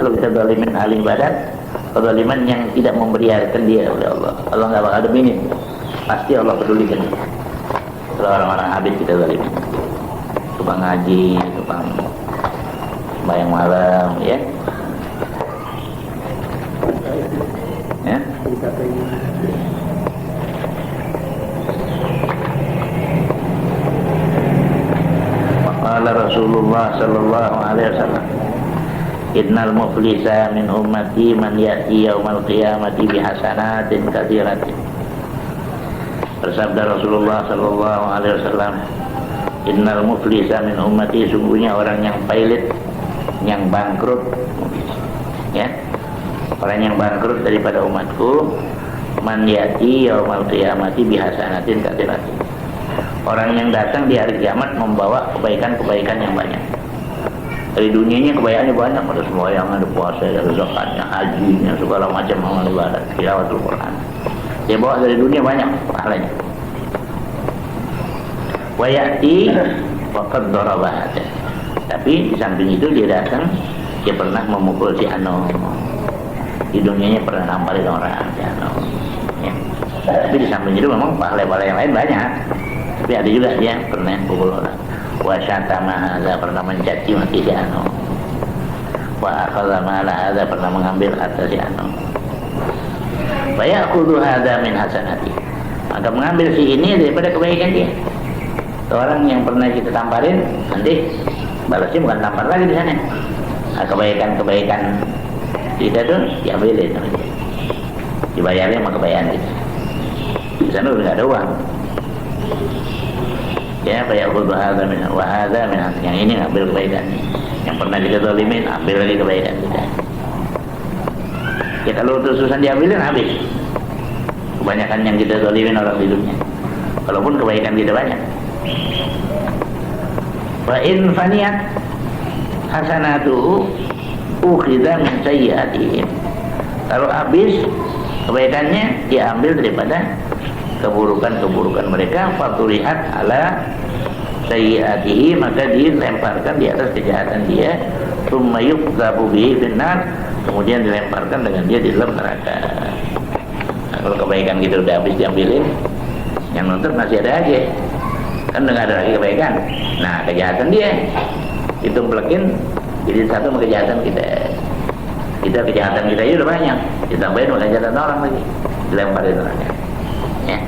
kalau kita zalimin ahli ibadat, kezaliman yang tidak membiarkan dia oleh Allah. Allah nggak bakal deminin. Pasti Allah pedulikan. Kalau orang-orang habis kita zalimin, tukang ngaji, tukang bayang malam, ya. Ya. Qala Rasulullah sallallahu alaihi wasallam, innal muflisa min ummati man ya'ti yaumal qiyamati bihasanatin katsiratin. Bersabda Rasulullah sallallahu alaihi wasallam, innal muflisa min ummati, sungguhnya orang yang pailit, yang bangkrut, ya, orang yang bangkrut daripada umatku, man ya'ti yaumal qiyamati bihasanatin katsiratin. Orang yang datang di hari kiamat membawa kebaikan-kebaikan yang banyak. Dari dunianya kebaikannya banyak, ada sembahyang, ada puasa, ada zakatnya, hajinya, segala macam amal ibadat, tilawatul Quran. Dia bawa dari dunia banyak pahalanya. Wa ya'ti wa qad daraba hada. Tapi di samping itu dia datang, dia pernah memukul si Ano. Di dunianya pernah namparin orang si Ano. Ya. Tapi di samping itu memang pahala-pahala yang lain banyak. Tapi ada juga dia pernah pukul orang. Wa syatama hadza, pernah mencaci maki si Ano. Wa akhadha mala hadza, pernah mengambil harta si Ano. Wa ya'khudhu hadza min hasanati, maka mengambil si ini daripada kebaikan dia. Orang yang pernah kita tamparin, nanti balasnya bukan tampar lagi di sana. Nah, kebaikan-kebaikan kita tuh diambilin sama dia, dibayarnya sama kebaikan kita. Di sana udah nggak ada uang. Ya, fayaqulu hadza min wa hadza min, yang ini ngambil kebaikannya, yang pernah kita zalimin ambil lagi kebaikan kita. Ya kalau utusan diambilin habis. Kebanyakan yang kita zalimin orang di dunia. Walaupun kebaikan kita banyak. Wa in faniyat hasanatuhu ukhidha min sayyi'atihim. Kalau habis kebaikannya diambil daripada keburukan-keburukan mereka, fatulihat ala sayyi'atihi, maka dilemparkan di atas kejahatan dia, tsumma yuqdhabu bihi finnar, kemudian dilemparkan dengan dia di dalam neraka. Nah, kalau kebaikan kita udah habis diambilin, yang nonton masih ada aja, kan udah nggak ada lagi kebaikan. Nah, kejahatan dia ditumplekin jadi satu sama kejahatan kita. Kejahatan kita aja udah banyak, ditambahin sama kejahatan orang lagi, dilemparin neraka. Ya.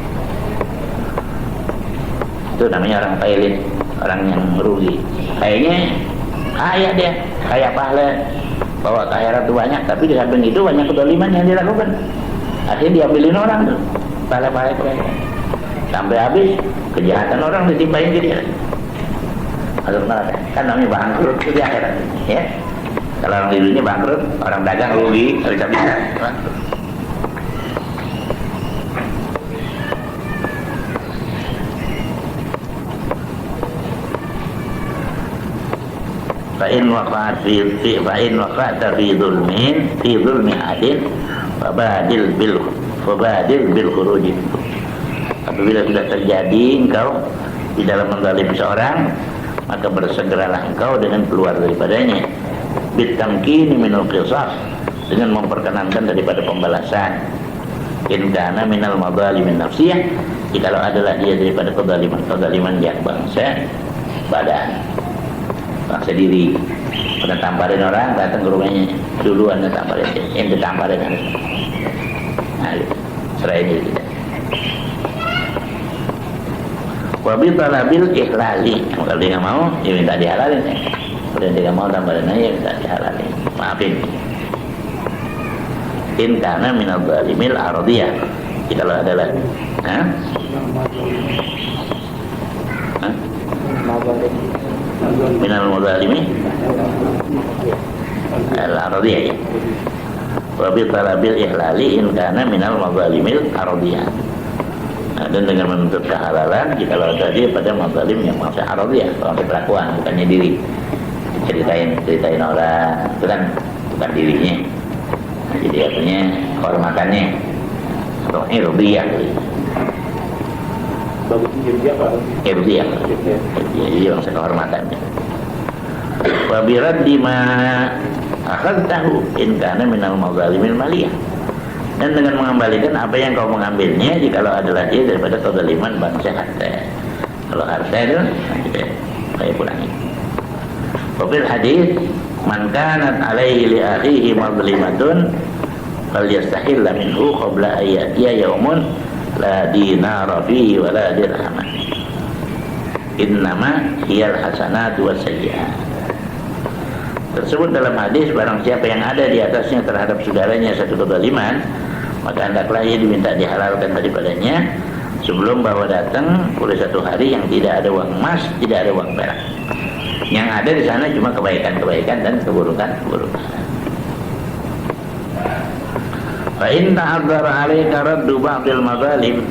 Itu namanya orang pailit, orang yang merugi. Kayaknya kaya dia, kaya pahala, bawa ke akhirat itu banyak, tapi di samping itu banyak kedoliman yang dilakukan. Akhirnya diambilin orang tuh pahala-pahala kebaikan. Sampai habis kejahatan orang ditimpahin ke dia. Masuk neraka. Kan namanya bangkrut di akhirat, ya. Kalau orang di dunia bangkrut, orang dagang rugi, bisa bangkrut. Fa'in waqa'at fi dhulmi adin fabadil bil khuruj. Apabila sudah terjadi engkau di dalam menzalimi seorang, maka bersegeralah engkau dengan keluar daripadanya, bitamkini minal qisas, dengan memperkenankan daripada pembalasan. In kana minal madzalimin nafsiyah, jikalau adalah dia daripada kezaliman yang bangsa badan, bangsa diri. Pernah tamparin orang, datang ke rumahnya duluan tamparin, yang ditamparin harus. Nah, serahin diri kita. Wabi talabil ihlali, kalau dia nggak mau, dia minta dihalalin. Kalau dia nggak mau tamparin aja, minta dihalalin. Maafin. In kana minal zalimil aradiyah, jikalau adalah, minal muzalimi al-aradiyah, ya. Wa bi talabil ihlali in kana minal muzalimil aradiyah. Nah, dan dengan menuntut kehalalan jika tadi pada muzalim yang maksud aradiyah, orang perlakuan bukannya diri. Ceritain orang itu kan bukan dirinya. Nah, jadi artinya kehormatannya atau irdiyah. Bagusnya jadi apa? Irdiyah. Jadi bangsa kehormatannya. wa bi raddi ma akhadtahu in kana minal mazalimil maliyah, dan dengan mengembalikan apa yang kau mengambilnya jikalau adalah dia daripada kezaliman bangsa harta. Kalau harta itu nanti saya pulangi. Wa fil hadis man kanat alaihi li akhihi mazlimatun falyastahilla minhu qabla ayatiya yaumun la dinara fihi wa la dirham. Innama hiyal hasanatu wasayyi'at. Tersebut dalam hadis, barang siapa yang ada di atasnya terhadap saudaranya satu kezaliman, maka hendaklah ia diminta dihalalkan daripadanya sebelum bahwa datang oleh satu hari yang tidak ada uang emas, tidak ada uang perak. Yang ada di sana cuma kebaikan-kebaikan dan keburukan-keburukan. Fa in ta'azzara 'alaika raddu ba'dil mazalim,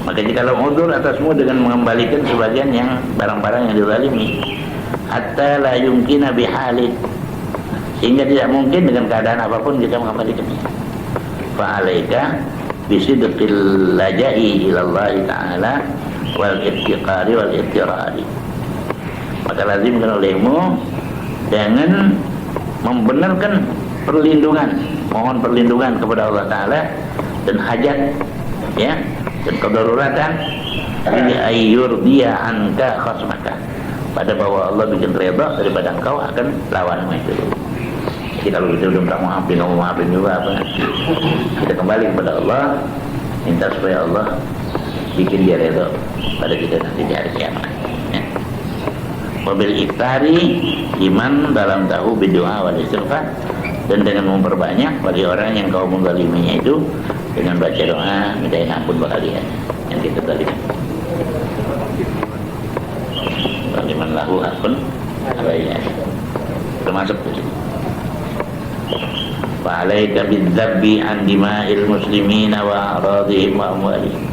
maka jikalau udzur atasmu dengan mengembalikan sebagian yang barang-barang yang dizalimi, hatta la yumkina bihalin, sehingga tidak mungkin dengan keadaan apapun kita mengembalikannya, fa alaika bisidqil laja'i ila Allah Ta'ala wal ittiqari wal ittirari, maka lazimkan olehmu dengan membenarkan perlindungan, mohon perlindungan kepada Allah Ta'ala dan hajat, ya, dan kedaruratan, ini ayyur dia anka khasmaka, pada bahwa Allah bikin redha daripada engkau akan lawanmu itu. Jadi kalau kita udah maafin juga apa, kita kembali kepada Allah, minta supaya Allah bikin dia redha pada kita nanti di hari kiamat. Ya. Wabil iftari iman dalam tahu berdoa wal istighfar, dan dengan memperbanyak bagi orang yang kau menggalimannya itu dengan baca doa minta ampun kalian yang kita zalimi. Bagaimana lahu hakun alaiya, termasuk itu. Fa alaika bidzabbi an dima'il muslimina wa a'radihim wa amwalihim,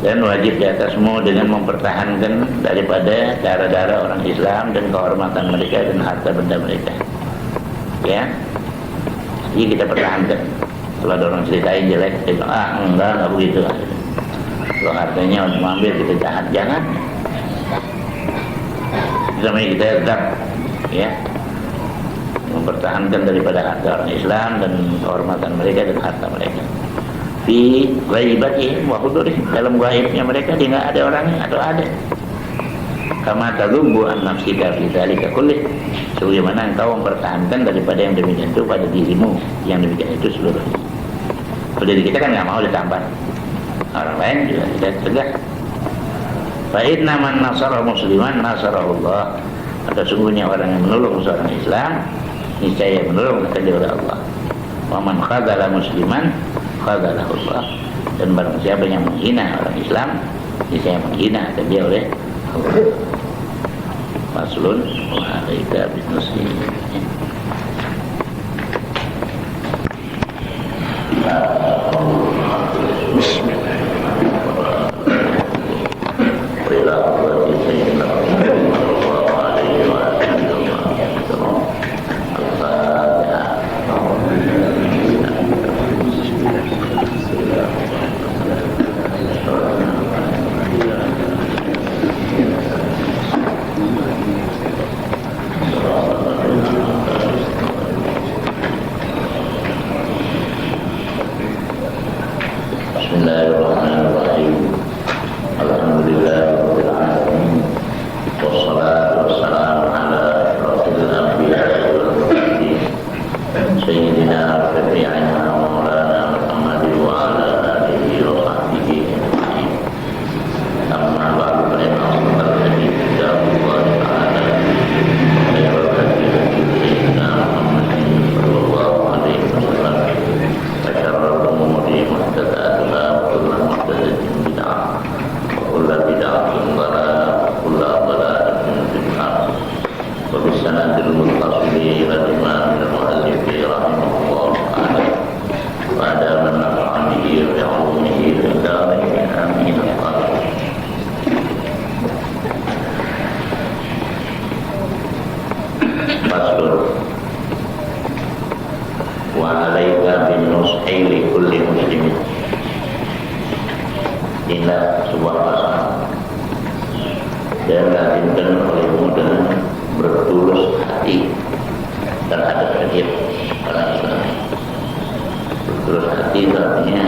dan wajib di atasmu dengan mempertahankan daripada darah-darah orang Islam dan kehormatan mereka dan harta benda mereka. Ya, jadi kita pertahankan. Kalau ada orang ceritain jelek, kita bilang, enggak begitu. Kalau hartanya untuk mengambil, kita jahat, jangan. Namanya kita tetap, ya, mempertahankan daripada harta orang Islam dan kehormatan mereka dan harta mereka. Fi ghaibatihim wa hudurihim, dalam gaibnya mereka dia enggak ada orangnya atau ada. Kama tadubbu an nafsika fi dzalika kullih, sebagaimana engkau mempertahankan daripada yang demikian itu pada dirimu yang demikian itu seluruhnya. Jadi kita kan enggak mau ditambah, orang lain juga kita cegah. Fa inna man nasara musliman nasarahullah, maka sungguhnya orang yang menolong seorang Islam niscaya menolong dia oleh Allah. Wa man khadzala musliman khadzalahullah, dan barang siapa yang menghina orang Islam niscaya menghina dia oleh Allah. Faslun wa alaika bin muslimin. dan lazimkan olehmu dengan bertulus hati terhadap setiap orang Islam. Bertulus hati itu artinya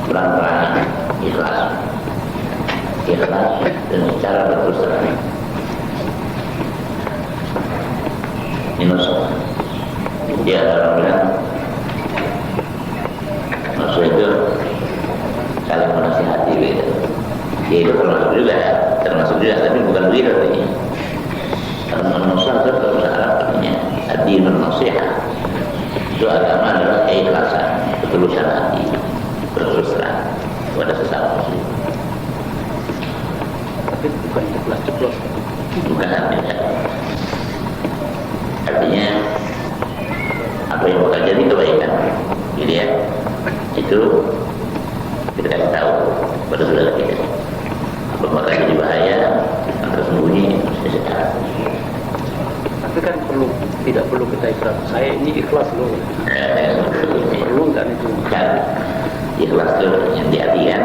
terang-terangan, ikhlas dan secara berterus terang. Minus dia ada orang bilang maksud itu saling menasihati gitu. Ya itu termasuk juga tapi bukan begitu artinya. Al-Nusah itu bahasa Arab artinya ad-dinun nasihat. Itu agama adalah keikhlasan, ketulusan hati, berterus terang kepada sesama muslim. Tapi bukan ceplos-ceplos. Bukan artinya apa yang bakal jadi kebaikan, gitu ya. Itu kita kasih tahu pada saudara kita. Apa bakal jadi bahaya, yang tersembunyi mesti sekarang. Tapi kan tidak perlu kita ikhlas. Saya ini ikhlas loh. Perlu kan itu? Kan ikhlas itu yang di hati kan.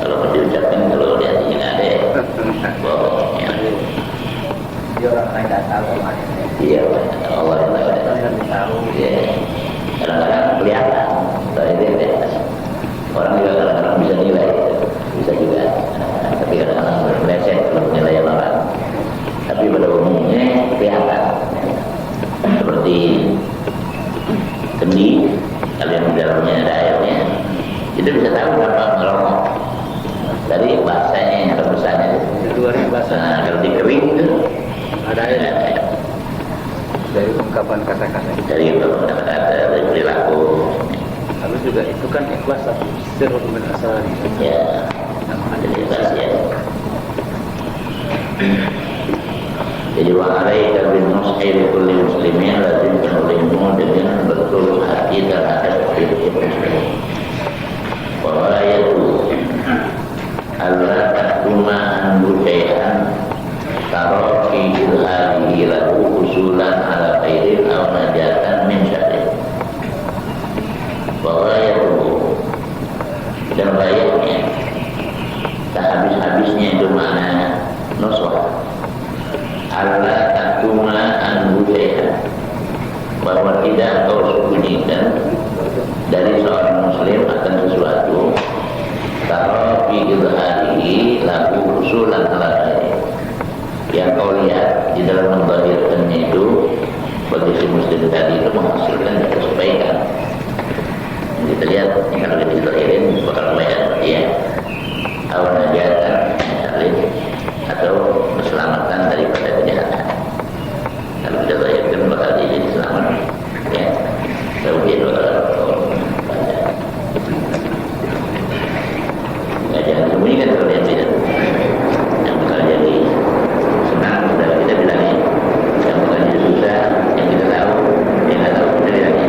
Kalau mau diucapkan, kalau di hatinya nggak ada, bohong. Ya. Dia orang lain tidak tahu. Iya, Allah yang tahu. Iya. Kadang-kadang kelihatan, orang juga kadang-kadang bisa nilai, bisa juga. Tapi kadang-kadang berleset kalau penilaian orang. Tapi pada umumnya kelihatan. Seperti kendi, kalau yang di dalamnya ada airnya, itu bisa tahu berapa ngerokok. Dari bahasanya, rebusannya. Luar bahasa. Nah, kalau dikering itu ada air. Dari ungkapan kata-kata. Dari kata-kata, dari perilaku. Lalu juga itu kan ikhlas tapi sirrun min asrari. Ya, jadi ikhlas ya. Jadi wa'alaika bin nushi li kulli muslimin, lazimkan olehmu dengan bertulus hati terhadap setiap muslim. Wa ayatu Allah taktuma anhu syai'an taroki ilhalihi lahu usulan ala khairin aw najatan min syarrin. Wa ayatu dan layaknya tak habis-habisnya itu makna nuswah. Allah taktuma anhu syai'an, bahwa tidak kau sembunyikan dari seorang muslim akan sesuatu taruh fi izharihi lahu usulan ala khair, yang kau lihat di dalam menzahirkannya itu bagi si muslim tadi itu menghasilkan kebaikan. Kita lihat kalau kita zahirin bakal kebaikan ya, atau najatan misalnya, atau keselamatan daripada kejahatan. Kalau kita zahirkan bakal jadi selamat ya. Tauhid bakal jangan sembunyikan kalau yang tidak, yang bakal jadi senang sudah kita bilangnya, yang bakal jadi susah yang kita tahu, yang tidak tahu kita bilangnya.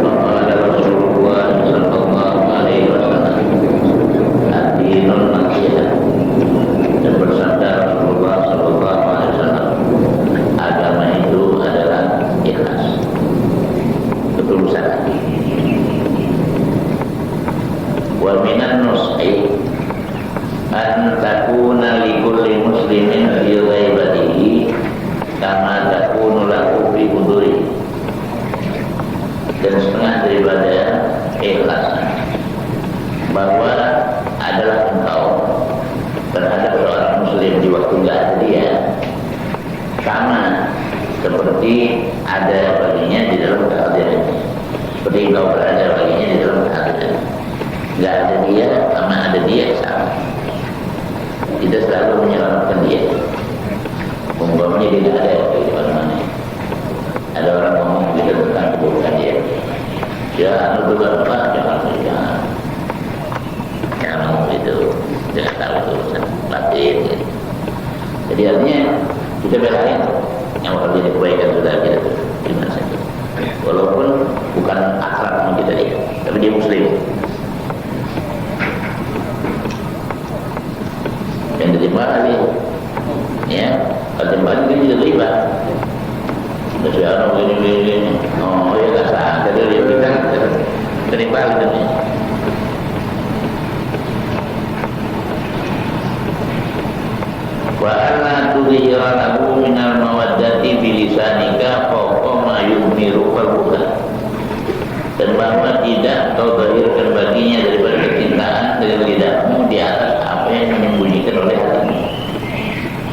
Qala Rasulullah sallallahu alaihi wasallam ad-dinun nasihat, dan bersabda Rasulullah sallallahu alaihi wasallam, agama itu adalah ikhlas, ketulusan hati. Wa minan nushi an takuna li kulli muslimin fi ghaibatihi kama takunu lahu fi huduri. Dan setengah daripada ikhlas bahwa adalah engkau terhadap seorang muslim di waktu enggak ada dia, sama seperti ada baginya di dalam kehadirannya, seperti engkau berada baginya di dalam kehadirannya. Enggak ada dia sama ada dia sama. Tidak selalu menyelamatkan dia. Umpamanya dia tidak ada di mana-mana. Ada orang ngomong gitu tentang keburukan dia. Ya, anu juga apa? Jangan ngomong gitu. Jangan tahu itu urusan batin. Gitu. Jadi artinya kita belain yang bakal jadi kebaikan sudah kita terima saja. Walaupun bukan akrab sama kita dia, tapi dia muslim. Yang diterima kali ya, kalau terima ini tidak riba. Biasanya orang ini, oh ya nggak sah, jadi dia bilang terima gitu nih. tudhira lahu minal mawaddati bilisanika fawqa ma yudmiru qalbuka, dan bahwa tidak kau zahirkan baginya daripada kecintaan dari lidahmu di atas apa yang menyembunyikan oleh hatimu.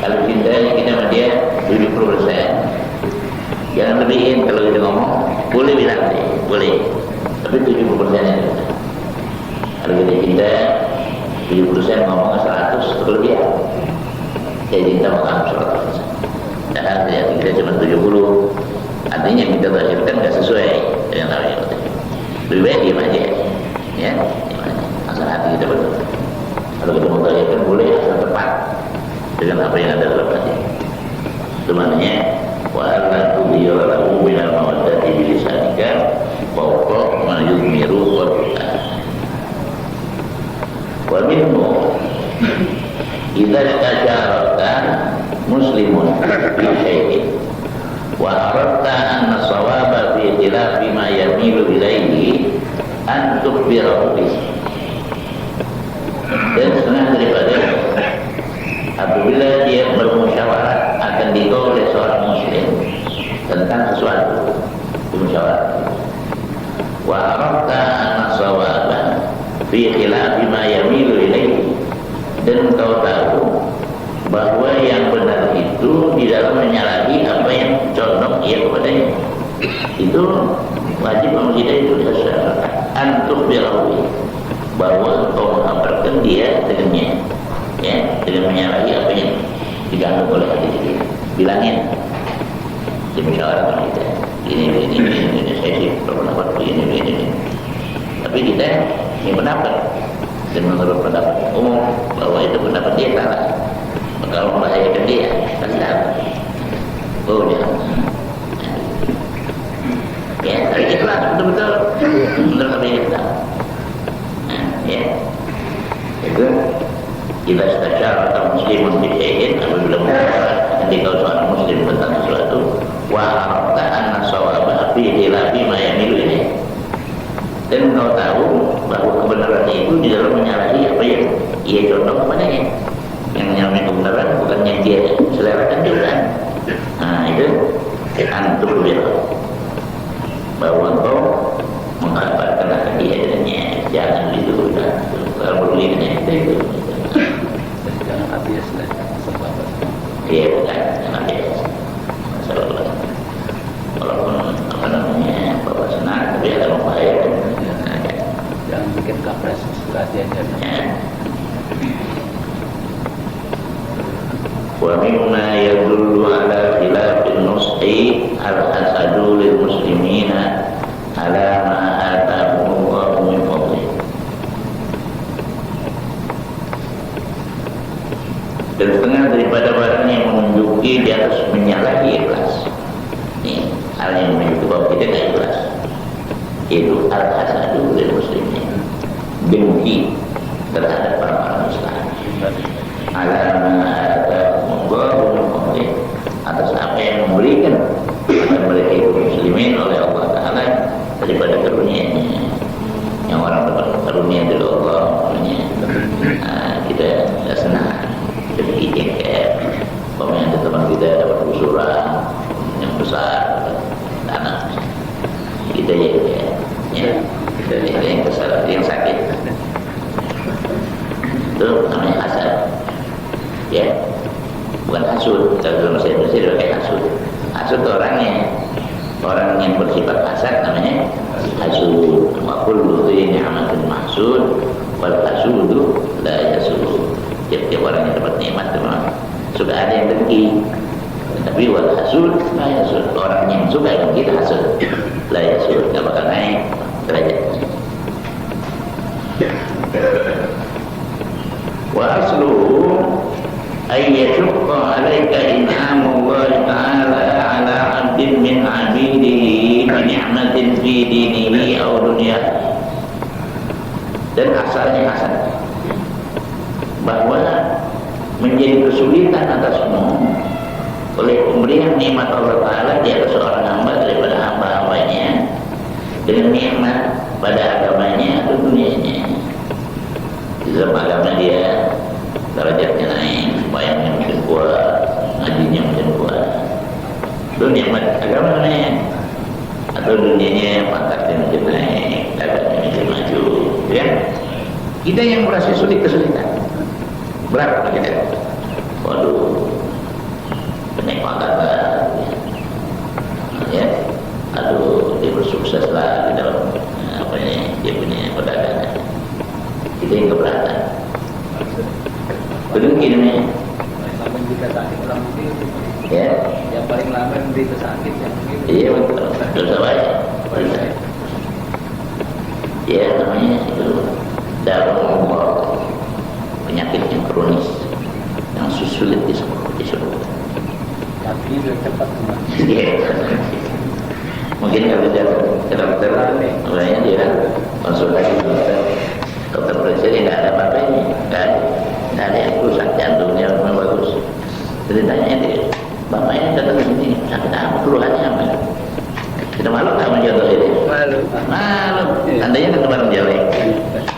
Kalau cintanya kita sama dia 70%, jangan lebihin. Kalau kita ngomong boleh bilang sih, boleh, tapi 70% itu. Kalau kita cinta 70% ngomong 100 kelebihan. Saya cinta sama kamu 100%. Dan kita cuma 70, artinya kita zahirkan nggak sesuai dengan apa yang kita. Lebih baik diam aja, ya, diam aja. Asal hati kita betul. Kalau kita mau zahirkan boleh asal tepat dengan apa yang ada dalam hati. Itu maknanya wa alla tudhira lahu minal mawaddati bilisanika fawqa ma yudmiru qalbuka. Wa minhu idza tajaraka muslimun fi syai'in wa aradta anna sawaba fi khilafi ma yamilu ilaihi an tukhbirahu bihi. Dan setengah daripada apabila dia bermusyawarah akan digaul oleh seorang muslim tentang sesuatu, musyawarah wa aradta anna sawaba fi khilafi ma yamilu ilaihi, dan engkau tahu bahwa yang benar itu di dalam menyalahi apa yang condong ia kepadanya, itu wajib bagi kita itu antuk bilawi, bahwa engkau mengabarkan dia dengannya, ya, dengan menyalahi apa yang diganggu oleh hati dia. Bilangin di musyawarah sama kita, ini saya sih berpendapat begini. Tapi kita ini pendapat, dan menurut pendapat umum bahwa itu pendapat dia salah. Kalau membahayakan dia, pasti apa? Oh, dia. Ya, tapi ikhlas betul-betul menurut apa yang kita. Ya, itu kita secara atau muslimun bisyai'in, apabila musyawarah ketika seorang muslim tentang sesuatu, wa arafta anna sawaba fi khilafi ma yamilu ilaih, dan kau tahu bahwa kebenaran itu di dalam menyalahi apa yang ia condong kepadanya. Yang menyalahi kebenaran bukan yang dia selerakan juga. Nah, itu antum dia, bahwa kau mengabarkan akan dia dengannya, jangan itu kalau berlindungnya itu. Jangan habis lah sebab. Iya, bukan jangan habis. Masalah walaupun apa namanya bapak senang, tapi ada membahayakan. Jangan bikin kapres perhatian aja. Wa mimma yadullu ala khilafin nushi al-hasadu lil muslimina ala ma atahumullahu min fadlih. Dan setengah daripada barang yang menunjuki di atas menyalahi ikhlas. Ini hal yang menunjukkan bahwa kita tidak ikhlas. Itu al-hasadu lil muslimin, dengki terhadap orang-orang Islam. Alama atahumullahu min fadlih, atas apa yang memberikan kepada mereka itu muslimin oleh Allah Ta'ala daripada karunia-Nya. Yang orang dapat karunia dari Allah, kita tidak senang. Jadi kayak pemain teman kita dapat usuran yang besar, anak kita ya yang kesal, yang sakit, itu namanya hasad, ya, bukan hasud. Kalau dalam bahasa Indonesia kayak hasud. Hasud itu orang yang bersifat hasad namanya hasud. Wa kullu dhi ni'matin mahsud wal hasudu la yasud. Tiap orang yang dapat nikmat memang sudah ada yang dengki, tapi wal hasud la yasud, orang yang suka dengan kita hasud la yasud, gak bakal naik derajatnya. Wa asluhu ay yashqa 'alaika in'amullah ta'ala 'ala 'abdin min 'abidihi bi ni'matin fi dinihi aw dunyah. Dan asalnya hasad, bahwa menjadi kesulitan atasmu oleh pemberian nikmat Allah Ta'ala di atas seorang hamba daripada hamba-hambanya dengan nikmat pada agamanya atau dunianya. Di dalam agama dia derajatnya naik, bayangnya makin kuat, Itu nikmat agama namanya. Atau dunianya pangkatnya makin naik, dagangnya makin maju, ya. Kita yang merasa kesulitan, berat kita. Waduh, naik pangkat lah, ya. Aduh, dia bersukses lah di dalam apa ini, dia punya perdagangan. Kita yang keberatan. Begini namanya. Lama jika sakit orang mungkin Ya. yang paling lama menderita sakit yang mungkin. Iya betul. Dosa banyak. Ya namanya itu darah penyakit yang kronis yang sulit disembuhkan. Tapi sudah cepat teman. Iya. Mungkin kalau dia ke dokter, makanya dia konsultasi dokter presiden nggak ada apa-apanya, nggak ada yang rusak jantungnya memang bagus. Ceritanya dia, bapak ini datang ke sini sakit apa, keluhannya apa? Kita malu nggak menjodoh ini? Malu. Tandanya kan barang jelek.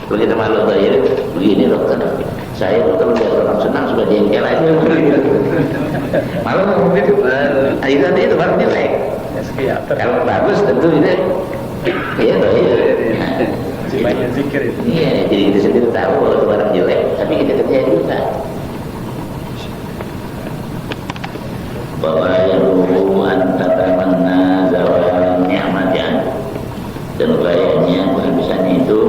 Kalau kita malu tuh ini, begini dokter, saya tuh kalau lihat orang senang suka jengkel aja. Malu nggak begitu? Malu. Tadi itu barang jelek. Kalau bagus tentu ini, iya toh iya. Banyak zikir itu. Iya, jadi kita sendiri tahu kalau itu barang jelek, tapi kita kerja juga. Bahwa yaruhu antatamanna zawal ni'matian, dan kayaknya kehabisannya itu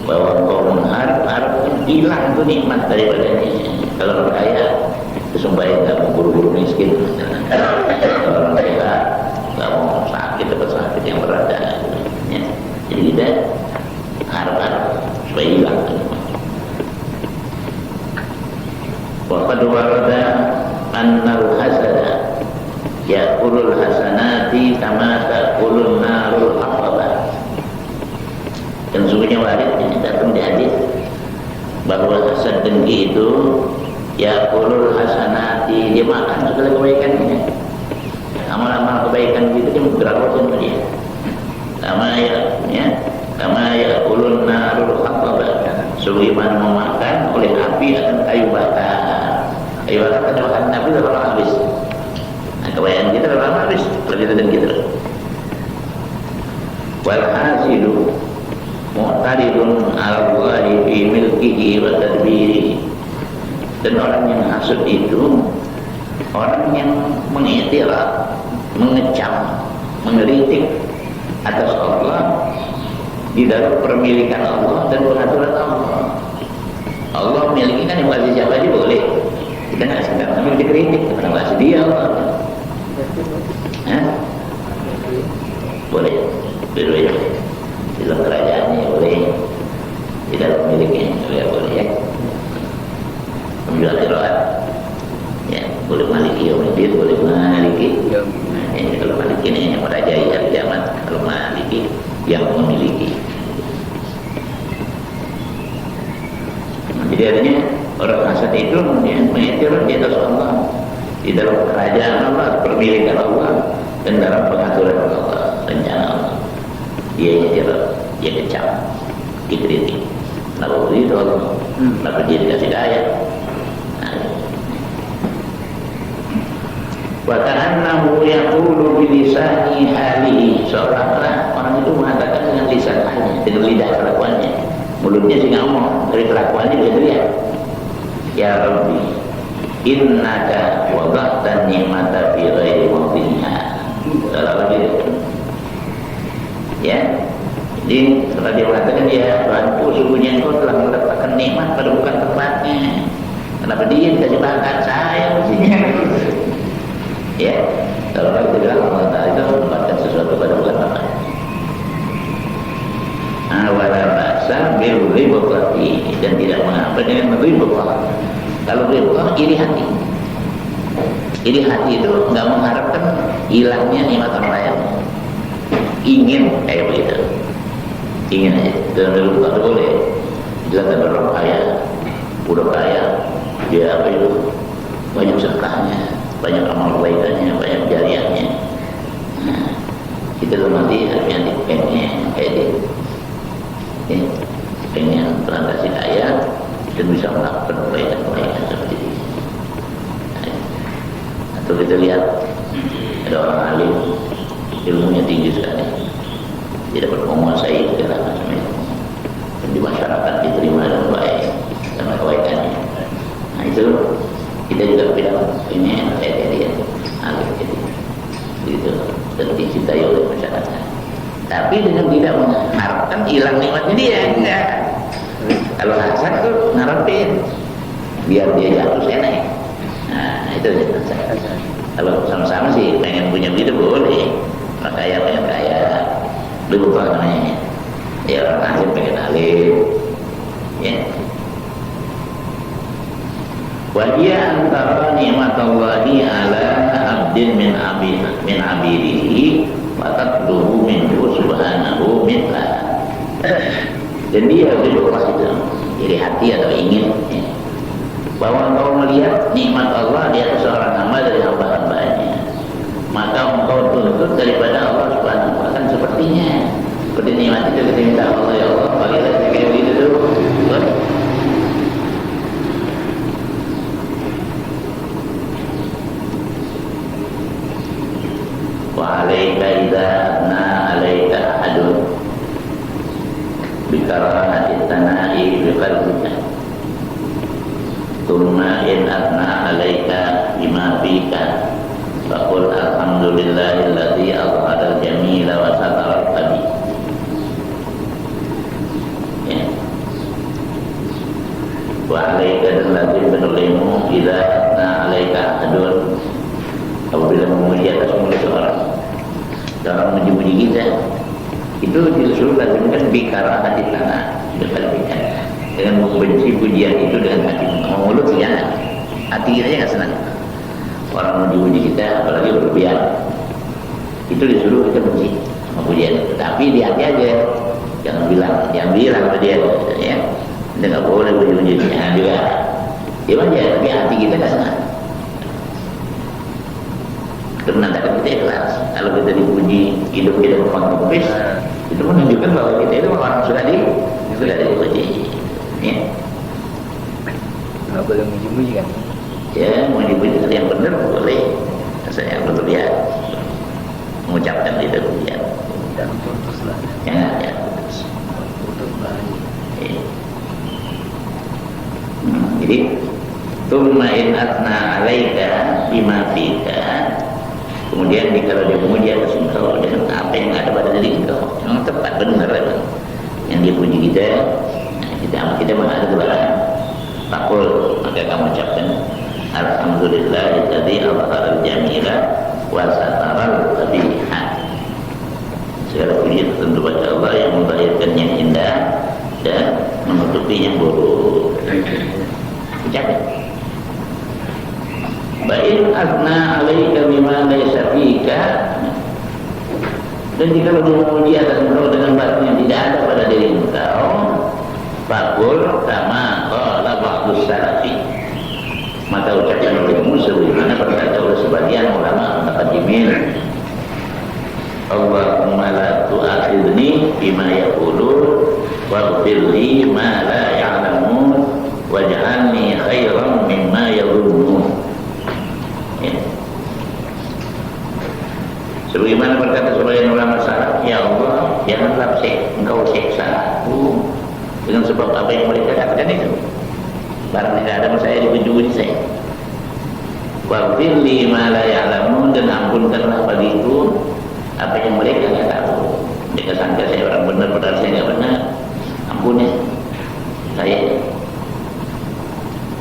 bahwa kau mengharap hilang tuh nikmat daripadanya. Kalau orang kaya kesumbahin nggak mau buru-buru miskin. Kalau orang kaya nggak mau sakit dapat sakit yang berat ya. Jadi kita harap supaya hilang. Waqad warada annal hasada ya'kulul hasanati kama ta'kulun narul haqabah. Dan sungguhnya warid ini datang di hadis bahwa hasad dengki itu ya'kulul hasanati, dia makan segala kebaikannya. Amal-amal kebaikan itu dia berapa dia. Kama ya'kulun narul haqabah, sebagaimana memakan oleh api akan kayu bakar. Kayu bakar kan makan api lama habis. Nah, kebaikan kita lama habis kalau kita dan kita. Wal hasidu mu'taridun 'ala Allahi fi milkihi wa tadbirihi. Dan orang yang hasud itu orang yang mengiktiraf, mengecam, mengeritik atas Allah di dalam permilikan Allah dan pengaturan Allah. Allah memiliki kan yang kasih siapa aja boleh. Kita nggak sedang tapi dikritik karena kasih dia Allah. Boleh, beda-beda. Di dalam kerajaannya boleh, di dalam miliknya juga boleh ya. Menjual kiroat, ya boleh maliki, boleh maliki. Ini kalau maliki ini yang merajai zaman, kalau maliki yang memiliki. Jadi artinya orang hasad itu mengiktiraf di atas Allah, di dalam kerajaan Allah, permilikan Allah, dan dalam pengaturan Allah, rencana Allah. Dia iktiraf, dia kecam, dikritik. Kenapa begitu Allah? Kenapa dia dikasih daya? Wa ka'annahu yaqulu bilisani halihi, seolah-olah orang itu mengatakan dengan lisan halnya, dengan lidah kelakuannya. Mulutnya sih ngomong, dari kelakuannya dia teriak. Ya Rabbi, innaka wada'tan ni'mata fi ghairi mawdiha. Salah lagi. Ya. Jadi setelah dia mengatakan ya Tuhanku, sungguhnya engkau telah meletakkan nikmat pada bukan tempatnya. Kenapa dia dikasih makan saya mestinya? Ya, kalau kita bilang Allah Ta'ala itu menempatkan sesuatu pada bukan tempat. Wala ba'sa bil ribati, dan tidak mengapa dengan ribah. Kalau ribah iri hati. Iri hati itu nggak mengharapkan hilangnya nikmat orang lain. Ingin kayak begitu. Ingin aja. Dan ribah itu boleh. Bila ada orang kaya, udah kaya, dia apa itu banyak sedekahnya, banyak amal kebaikannya, banyak jariahnya. Nah, kita mati yang pengen kayak dia. Pengen plantasi kaya dan bisa melakukan kebaikan-kebaikan seperti ini. Atau kita lihat ada orang alim, ilmunya tinggi sekali, dia dapat menguasai segala macam itu, dan di masyarakat diterima dengan baik karena kebaikannya. Nah itu kita juga bilang ini saya lihat alim gitu, dan dicintai oleh masyarakat. Tapi dengan tidak mengharapkan hilang nikmatnya dia, enggak. Kalau hasad tuh ngarepin biar dia jatuh saya naik. Nah itu hasad. Kalau sama-sama sih pengen punya begitu boleh, orang kaya pengen kaya, lu lupa namanya ya, orang alim pengen alim ya. Wajia antara nikmatullahi ala abdin min abidihi wa taqduhu minhu subhanahu minta. Dan dia berdoa itu jadi hati atau ingin ya, bahwa engkau melihat nikmat Allah di atas seorang hamba dari hamba-hambanya, maka engkau tuntut daripada Allah subhanahu wa ta'ala sepertinya seperti nikmat itu. Kita minta Allah, ya Allah bagilah saya kayak begitu tuh. Wa alaika idza na alaika ahadun bikarahati tana'i biqalbika thumma in atna alaika bima fika faqul alhamdulillahilladzi azhara al-jamila wa satara al-qabih. Ya. Wa alaika dan lazim benulimu idza atna alaika ahadun, apabila memuji atas mulut seorang, dalam memuji kita itu disuruh lazimkan bikara hati tanah dengan membenci pujian itu dengan hati. Mulut ya, hati kita nggak senang orang memuji kita, apalagi berlebihan. Itu disuruh kita benci pujian itu, tapi di hati aja, jangan bilang sama dia ya, kita nggak boleh puji-pujinya juga dia aja, tapi hati kita nggak senang. Itu menandakan kita ikhlas. Kalau kita dipuji, hidup kita berpangkepis, itu menunjukkan bahwa kita itu orang sudah dipuji. Ya. Nggak boleh muji-muji kan? Ya, muji-muji yang benar boleh. Saya yang berlebihan mengucapkan itu pujian. Dan putuslah. Ya. Putuslah. Ya. Jadi, thumma in atna alaika bima fika. Kemudian kalau dia memuji atas engkau dengan apa yang ada pada diri engkau, memang tepat benar memang yang dia puji kita, kita mengada kebenaran. Fakul, maka kamu ucapkan alhamdulillahilladzi azhara al-jamila wa satara al-qabiha. Segala puji tentu bagi Allah yang membahayakan yang indah dan menutupi yang buruk. Ucapkan. Baik asna alaika bima laysa fika, dan jika lu memuji atas engkau dengan batin yang tidak ada pada diri engkau, fakul kama qala ba'dus salafi, maka ucapkan olehmu sebagaimana berkata oleh sebagian ulama mutaqaddimin, Allahumma la tu'akhidni bima yaqulun waghfir li ma la ya'lamun waj'alni khairan mimma yadhunnun. Ya. Sebagaimana berkata sebagian ulama salaf, ya Allah, janganlah engkau siksa aku dengan sebab apa yang mereka katakan itu. Barang tidak ada saya dipuji saya. Waghfir li ma la ya'lamun, dan ampunkanlah bagi itu apa yang mereka tidak tahu. Mereka sangka saya orang benar, padahal saya tidak benar. Ampuni saya.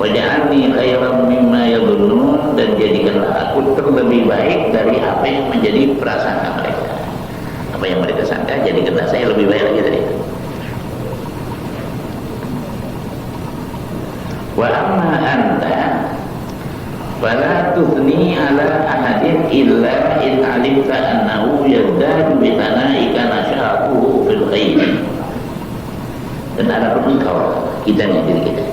Waj'alni khairan mimma yadhunnun, dan jadikanlah aku terlebih baik dari apa yang menjadi prasangka mereka. Apa yang mereka sangka, jadikanlah saya lebih baik lagi dari itu. Wa amma anta fala tuthni ala ahadin illa in alimta annahu yazdadu bi tanaika nashaquhu fil khair. Dan adapun engkau, kita nih diri kita,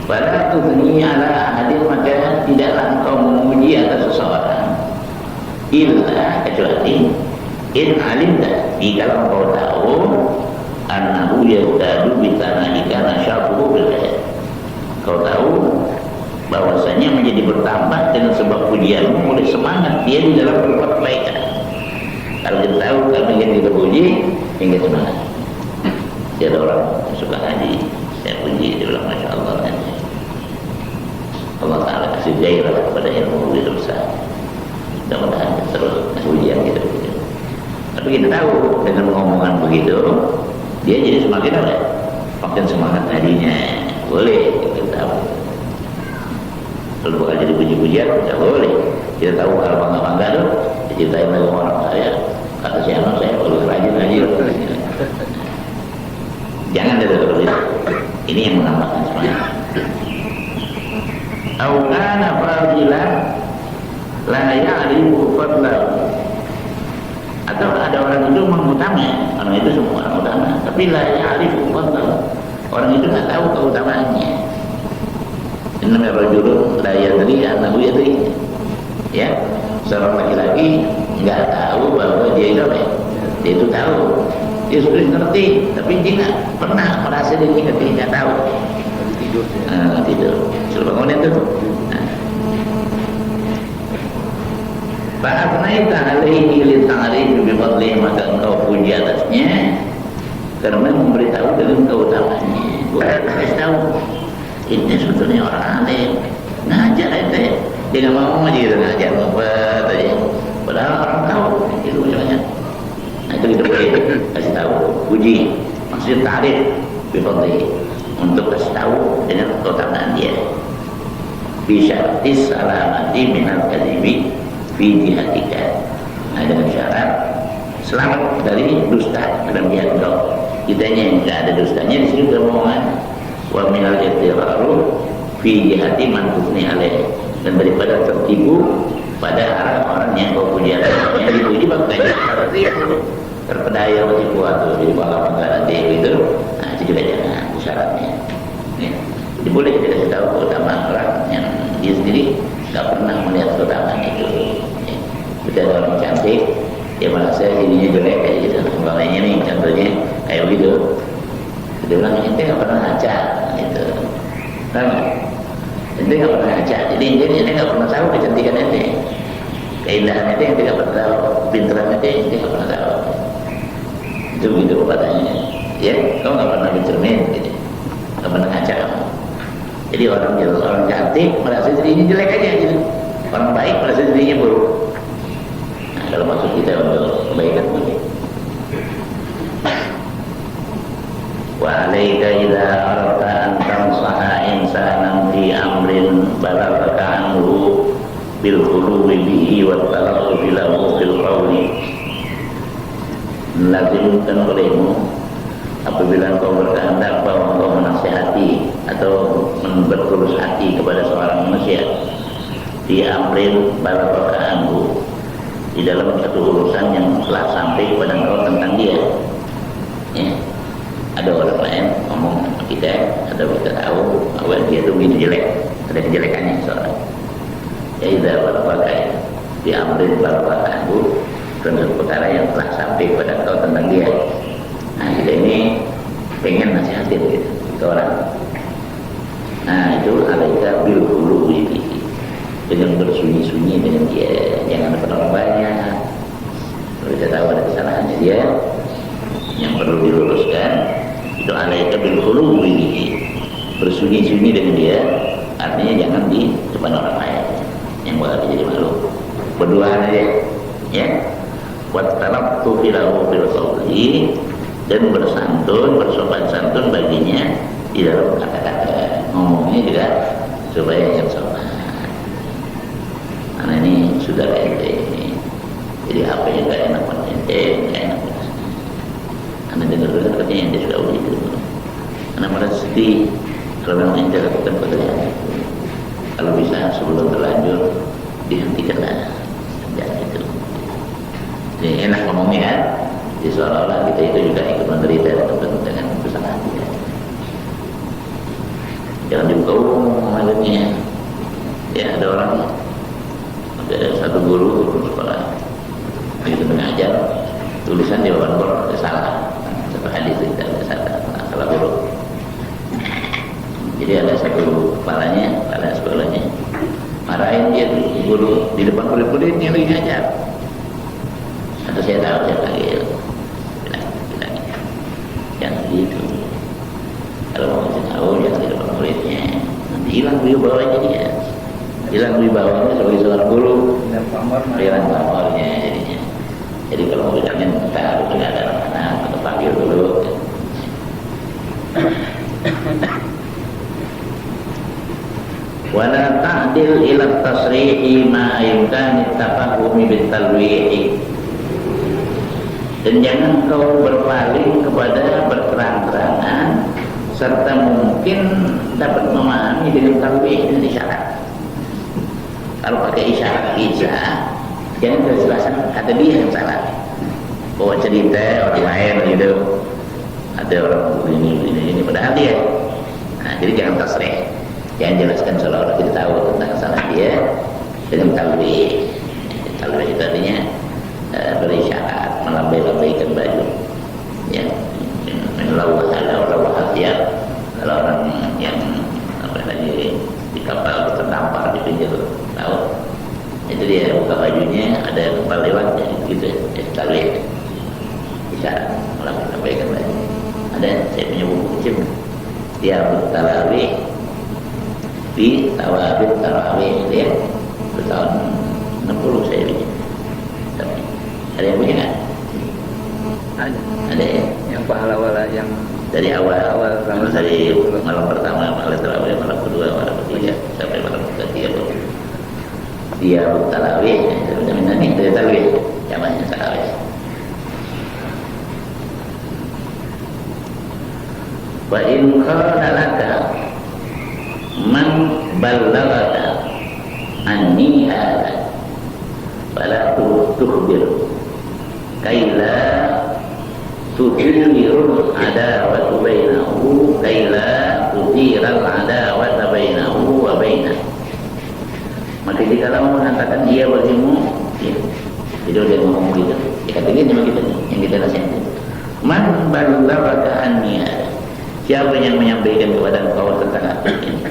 fala tuthni ala ahadin, maka tidaklah engkau memuji atas seseorang illa, kecuali in alimta, jika engkau tahu annahu yazdadu bi tanaika nashaquhu fil khair, kau tahu bahwasanya kebaikannya menjadi bertambah dengan sebab pujianmu, mulai semangat dia di dalam berbuat kebaikan. Kalau kita tahu kami yang kita puji, hingga semangat. Dia ada orang suka ngaji, saya puji, dia bilang Masya Allah ngaji. Allah Ta'ala kasih gairah kepada ilmu itu besar. Mudah-mudahan terus ujian gitu. Tapi kita tahu dengan ngomongan begitu, dia jadi semakin apa? Makin semangat ngajinya. Boleh kita tahu. Kalau bukan jadi puji-pujian, tidak boleh. Kita tahu kalau bangga-bangga tuh, diceritain lagi orang saya, kata si anak saya kalau rajin ngaji. Jangan ada kalau itu. Ini yang menambahkan semangat. Aukana fadilah la ya'rifu fadlahu. Atau ada orang itu mengutama, orang itu semua orang utama, tapi la ya'rifu fadlahu. Orang itu tidak tahu keutamaannya. Innama rajulun la yadri annahu yadri. Ya, seorang laki-laki nggak tahu bahwa dia itu apa? Dia itu tahu. Dia sudah ngerti, tapi dia nggak pernah merasa dia ngerti, nggak tahu. Tidur. Tidur. Suruh bangunin tuh. Fa'afnaita alaihi li-ta'rif bi fadlihi, maka engkau puji atasnya karena memberitahu dengan keutamaannya. Bukan kasih tahu ini sebetulnya orang alim ngajar itu, dia nggak mau aja gitu ngajar apa tadi, padahal orang tahu itu misalnya. Nah itu kita boleh kasih tahu, puji, maksudnya ta'rif bi fadlihi, untuk kasih tahu dengan keutamaan dia. Bisa disalamati minal kadhibi fi jihatika. Nah dengan syarat selamat dari dusta dalam jihad kau. Kitanya yang tidak ada dustanya di sini omongan. Wa minal ittiraru fi jihati man tusni alaih, dan daripada tertipu pada arah orang yang kau puji yang dipuji makanya terpedaya tertipu atau jadi bangga-bangga nanti gitu. Nah itu juga jangan syaratnya. Ya. Jadi boleh kita kasih tahu keutamaan orang yang dia sendiri nggak pernah melihat keutamaan itu. Ya. Kita ada orang cantik, dia merasa dirinya jelek kayak gitu. Umpamanya nih contohnya kayak begitu. Dia bilang ente nggak pernah ngaca, gitu. Tahu nggak? Ente nggak pernah ngaca. Jadi ente nggak pernah tahu kecantikan ente, keindahan ente nggak pernah tahu, pinteran ente nggak pernah tahu. Itu begitu katanya. Ya, kau nggak pernah bercermin, gitu. Nggak pernah ngaca kamu. Jadi orang cantik merasa dirinya jelek aja gitu. Orang baik merasa dirinya buruk. Nah, kalau maksud kita untuk kebaikan begini. Wa alaika idza aradta an tansaha insanan fi amrin balagaka anhu bil khuluwi bihi wa talaqqubi lahu fil qawli. Lazimkan olehmu apabila engkau berkehendak bahwa engkau menasihati atau bertulus hati kepada seorang manusia di amrin balagaka anhu, di dalam satu urusan yang telah sampai kepada engkau tentang dia. Ya. Ada orang lain ngomong sama kita, ada kita tahu bahwa dia itu begini jelek, ada kejelekannya seorang. Ya idza balagaka di amrin balagaka anhu, tentang perkara yang telah sampai kepada engkau tentang dia. Nah kita ini pengen nasihatin gitu ke orang. Nah itu alaika bil khuluwi, dengan bersunyi-sunyi dengan dia, jangan penolong banyak. Kalau kita tahu ada kesalahannya dia yang perlu diluruskan, itu alaika bil khuluwi, bersunyi-sunyi dengan dia, artinya jangan di depan orang lain yang bakal jadi malu. Berduaan aja, ya. Wattalaqtu filahu fil qawli, dan bersantun, bersopan santun baginya di dalam kata-kata, ngomongnya juga supaya yang sopan. Karena ini sudah ente ini, jadi apa yang gak enak pada ente, gak enak pada saya. Karena dengar-dengar katanya ente sudah begitu. Karena merasa sedih kalau memang ente lakukan pekerjaan itu. Kalau bisa sebelum terlanjur dihentikanlah kerjaan itu. Jadi enak ngomongnya kan. Jadi seolah-olah kita itu juga ikut menderita dengan kesalahan kita. Jangan dibuka mulutnya. Ya ada orang, ada satu guru sekolah itu mengajar, tulisan di bawah bor ada salah, satu hadis itu ada salah huruf. Jadi ada satu kepala sekolahnya di depan murid-muridnya lagi ngajar. Atau saya tahu saya panggil, bilang, jangan gitu. Kalau mau ngasih tahu jangan di depan muridnya, nanti hilang wibawanya dia, hilang wibawanya sebagai seorang guru, hilang pamornya jadinya. Jadi kalau mau bilangnya kita harus ada anak-anak atau panggil dulu. Wala ta'dil ila tasrihi ma yumkani tafahumi bitalwihi, dan jangan kau berpaling kepada berterang-terangan serta mungkin dapat memahami dengan talwih dan isyarat. Kalau pakai isyarat bisa, jangan kejelasan kata dia yang salah. Bawa cerita orang lain gitu, ada orang ini padahal dia. Nah, jadi jangan tasrih. Jangan jelaskan seolah-olah kita tahu tentang kesalahan dia dengan talwih. Talwih itu artinya berisyarat, melambai-lambaikan baju. Ya, melawah dia. Kalau orang yang di kapal terdampar di pinggir laut, itu dia buka bajunya, ada kapal lewat, gitu. Talwih, isyarat, melambai-lambaikan baju. Ada saya punya buku kecil, dia bertalawih di tarawih ya, tahun 60 saya bikin. Ada yang punya nggak? Ada ya. Yang pahala-wala yang dari awal dari malam pertama, malam tarawih, malam kedua, malam ketiga sampai malam ketiga. Dia tarawih, sebenarnya ini dari tarawih, zamannya tarawih. Wa in qala laka man ballagaka anni hada fala tukhbir kaila tudhirul adawatu bainahu kaila tudhiral adawata bainahu wa bainah. Maka jika kamu mengatakan dia bagimu, ya, jadi dia ngomong gitu, ya katakan cuma kita yang kita nasihatin. Man ballagaka anni hada, siapa yang menyampaikan kepada engkau tentang ini?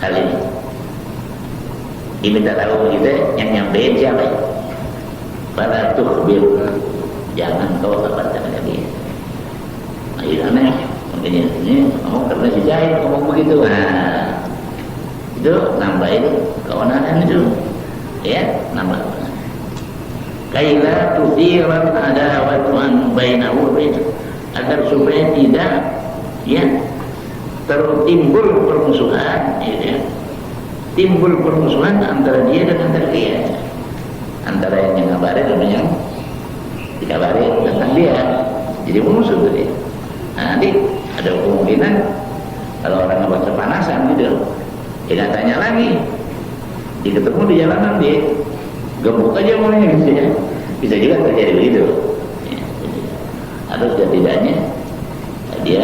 Hal ini diminta tahu kita, yang nyampein siapa? Pada tukhbir, jangan kau kabarkan dia. Nah, ini aneh, makanya ini ngomong karena si jahil ngomong begitu. Nah, itu nambahin keonaran itu, ya, nambah. Kaila tuthiran adawatuan bainahu bainahu, agar supaya tidak, ya, tertimbul permusuhan, ya, timbul permusuhan antara dia dan antara dia, antara yang ngabarin dan yang dikabarin tentang dia, jadi musuh tuh dia. Nah, nanti ada kemungkinan kalau orang ngebaca panasan gitu, dia nggak tanya lagi, dia ketemu di jalanan dia gebuk aja mulanya gitu ya, bisa juga terjadi begitu. Ya, atau setidaknya dia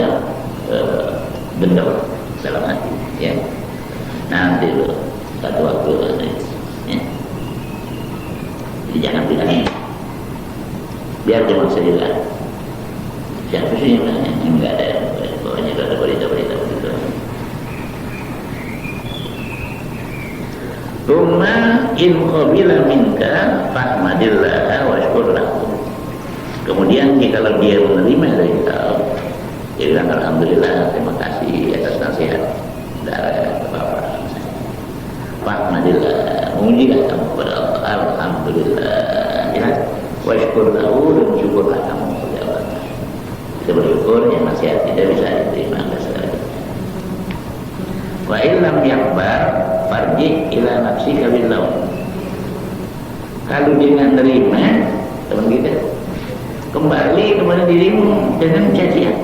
dendam dalam hati, ya. Nanti lo satu waktu, ya. Jadi jangan bilang, biar dia maksa juga. Siapa sih yang nggak ada, pokoknya ada berita-berita begitu. Rumma in qabila minka fahmadillah wa syukurlah. Kemudian jika dia menerima dari kau, dia bilang alhamdulillah, terima kasih atas nasihat dari Bapak. Fahmadillah, memujilah kamu kepada Allah, alhamdulillah, ya. Wa syukurlahu, dan syukurlah kamu kepada Allah. Kita bersyukur yang nasihat tidak bisa diterima sekali. Wa illam yakbar farji ila nafsika bil lawn. Kalau dia nggak nerima, teman kita, kembali kepada dirimu dengan cacian,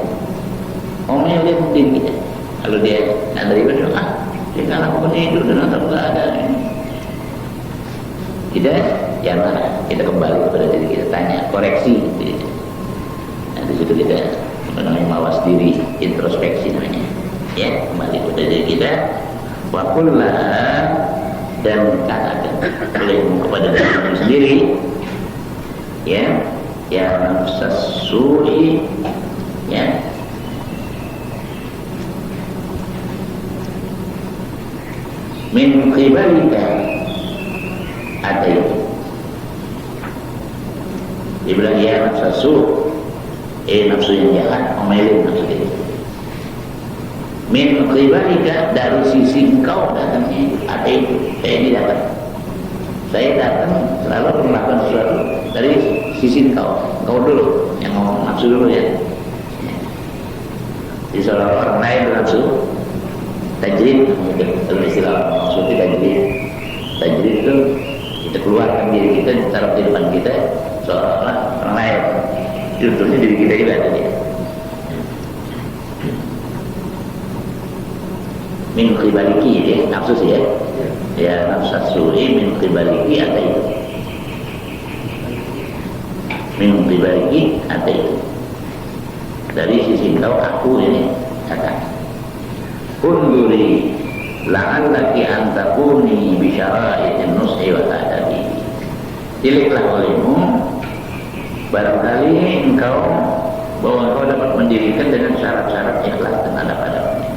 omelin diri kita. Kalau dia nggak nerima, dia nggak lakukan itu dan atau nggak ada. Kita jangan, kita kembali kepada diri kita, tanya, koreksi diri. Nah, di situ kita mengenai mawas diri, introspeksi namanya. Ya, kembali kepada diri kita. Wakullah, dan katakan olehmu kepada dirimu sendiri, ya, ya nafsas su'i, ya, min qibalika ataitu. Dia bilang ya nafsu, nafsu yang jahat, omelin nafsu itu. Min qibalika, dari sisi engkau datangnya, ataitu. Ini datang. Saya datang selalu melakukan sesuatu dari sisi engkau dulu yang ngomong nafsu dulu ya. Jadi seorang orang lain nafsu tajrid, kalau istilah nafsu itu tajrid itu kita keluarkan diri kita, taruh di depan kita seolah-olah orang lain, contohnya diri kita juga tadi. Min qibaliki ya, nafsu sih ya. Ya nafsu suri min qibaliki ataitu. Min qibaliki ataitu. Dari sisi engkau aku ini datang. Unduri la'allaki an takuni bi syara'itin nushi wa ta'dabi. Pilihlah olehmu barangkali engkau bahwa engkau dapat mendirikan dengan syarat-syarat ikhlas dan adab-adabnya.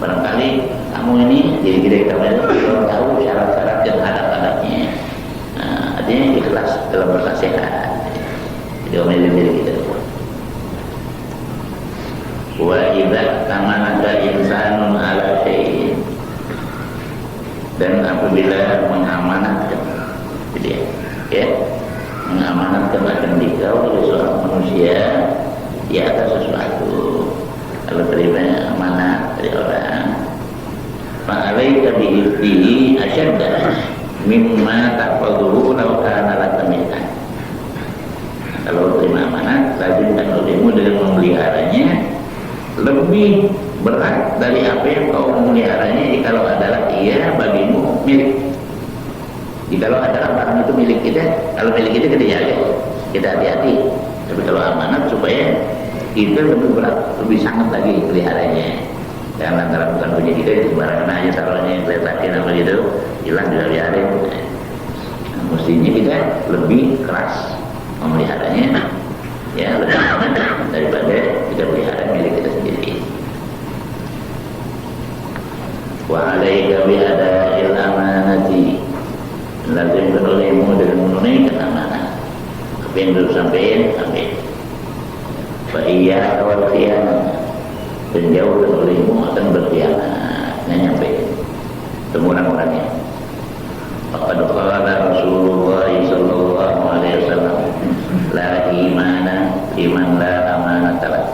Barangkali kamu ini diri-diri kamu itu belum tahu syarat-syarat dan adab-adabnya. Artinya ikhlas dalam bernasihat. Jadi omelin diri kita. Wa idza tamanaka insanun ala syai'in, dan apabila mengamanatkan jadi ya mengamanatkan akan dikau oleh seorang manusia di atas sesuatu, kalau terima amanat dari orang, fa'alaika bihi asyadda mimma taqaduhu law kana laka minhan. Kalau terima amanat, lazimkan olehmu dengan memeliharanya lebih berat dari apa yang kau memeliharanya jikalau adalah ia bagimu milik. Jikalau adalah barang itu milik kita, kalau milik kita jaga, kita hati-hati. Tapi kalau amanat supaya kita lebih berat, lebih sangat lagi peliharanya. Karena antara bukan punya kita, sembarangan aja taruhnya yang kelihatan apa gitu, hilang juga biarin. Nah, mestinya kita lebih keras memeliharanya, ya lebih aman daripada kita pelihara milik kita sendiri. Wa alaika bi ada'il amanati, lazimkan olehmu dengan menunaikan amanah. Apa yang belum sampai. Fa iyyaka wal khiyanah, dan jauhkan olehmu akan berkhianat, nggak nyampe semurang-murangnya. Faqad qala Rasulullah sallallahu alaihi wasallam, la imana liman la amanata lah.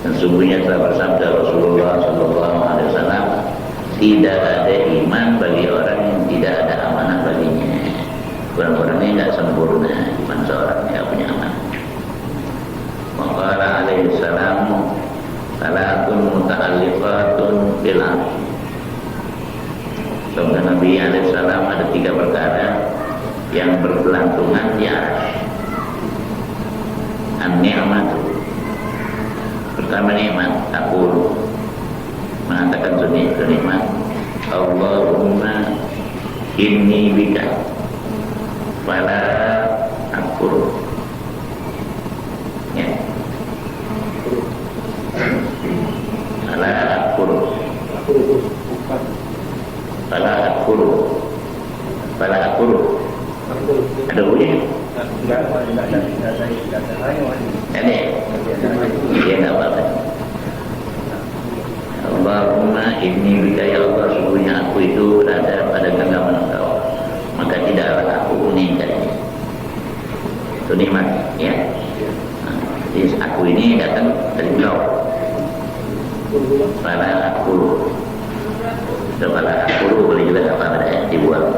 Dan sungguhnya telah bersabda Rasulullah sallallahu alaihi wasallam, tidak ada iman bagi orang yang tidak ada amanah baginya. Orang-orangnya tidak sempurna iman seorang yang punya amanah. Maqala alaihi salam, salatun muta'alliqatun bil arsh. Sabda Nabi alaihi salam, ada 3 perkara yang bergelantungan di arsy. An-ni'matu, pertama nikmat, aku mengatakan nikmat, Allahumma inni bika fala akfur. Ya, fala akfur, fala akfur, fala akfur. Ada bunyi? Ada. Dia enggak apa-apa. Allahumma inni bika, ya Allah, sungguhnya aku itu berada pada genggaman Engkau, maka tidaklah aku meninggalnya. Itu nikmat, ya. Jadi aku ini datang dari Engkau. Fala akfur. Fala akfur boleh juga apa ada dibuang,